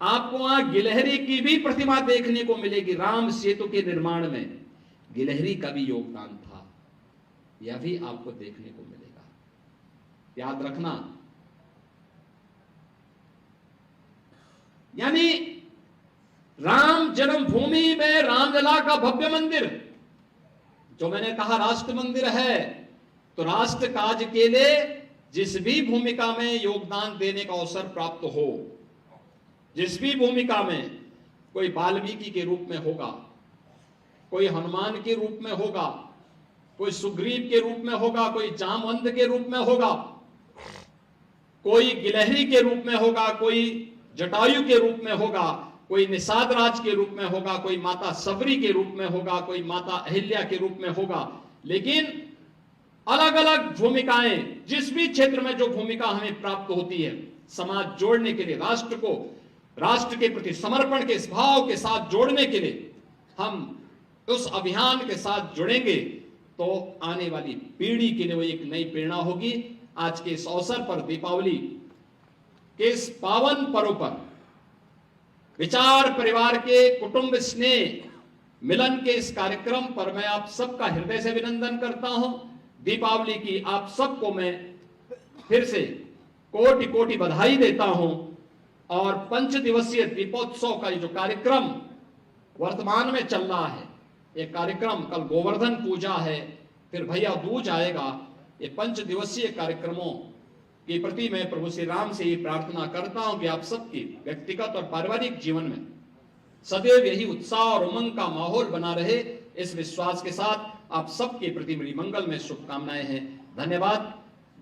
आपको वहां गिलहरी की भी प्रतिमा देखने को मिलेगी। राम सेतु के निर्माण में गिलहरी का भी योगदान था, यह भी आपको देखने को मिलेगा। याद रखना, यानी राम जन्मभूमि में रामलला का भव्य मंदिर, जो मैंने कहा राष्ट्र मंदिर है, तो राष्ट्र काज के लिए जिस भी भूमिका में योगदान देने का अवसर प्राप्त हो, जिस भी भूमिका में, कोई वाल्मीकि के रूप में होगा, कोई हनुमान के रूप में होगा, कोई सुग्रीव के रूप में होगा, कोई जामवंत के रूप में होगा, कोई गिलहरी के रूप में होगा, कोई जटायु के रूप में होगा, कोई निषाद राज के रूप में होगा, कोई माता सबरी के रूप में होगा, कोई माता अहिल्या के रूप में होगा। लेकिन अलग अलग भूमिकाएं, जिस भी क्षेत्र में जो भूमिका हमें प्राप्त होती है, समाज जोड़ने के लिए, राष्ट्र को राष्ट्र के प्रति समर्पण के इस भाव के साथ जोड़ने के लिए हम उस अभियान के साथ जुड़ेंगे, तो आने वाली पीढ़ी के लिए वो एक नई प्रेरणा होगी। आज के इस अवसर पर, दीपावली के इस पावन पर्व पर, विचार परिवार के कुटुंब स्नेह मिलन के इस कार्यक्रम पर मैं आप सबका हृदय से अभिनंदन करता हूं। दीपावली की आप सबको मैं फिर से कोटि कोटि बधाई देता हूं। और 5 दिवसीय दीपोत्सव का ये जो कार्यक्रम वर्तमान में चल रहा है, ये कार्यक्रम, कल गोवर्धन पूजा है, फिर भैया दूज आएगा, ये 5 दिवसीय कार्यक्रमों के प्रति मैं प्रभु श्री राम से ये प्रार्थना करता हूं कि आप सबकी व्यक्तिगत और पारिवारिक जीवन में सदैव यही उत्साह और उमंग का माहौल बना रहे। इस विश्वास के साथ आप सबके प्रति मेरी मंगल में शुभकामनाएं हैं। धन्यवाद।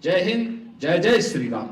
जय हिंद, जय जय श्री राम।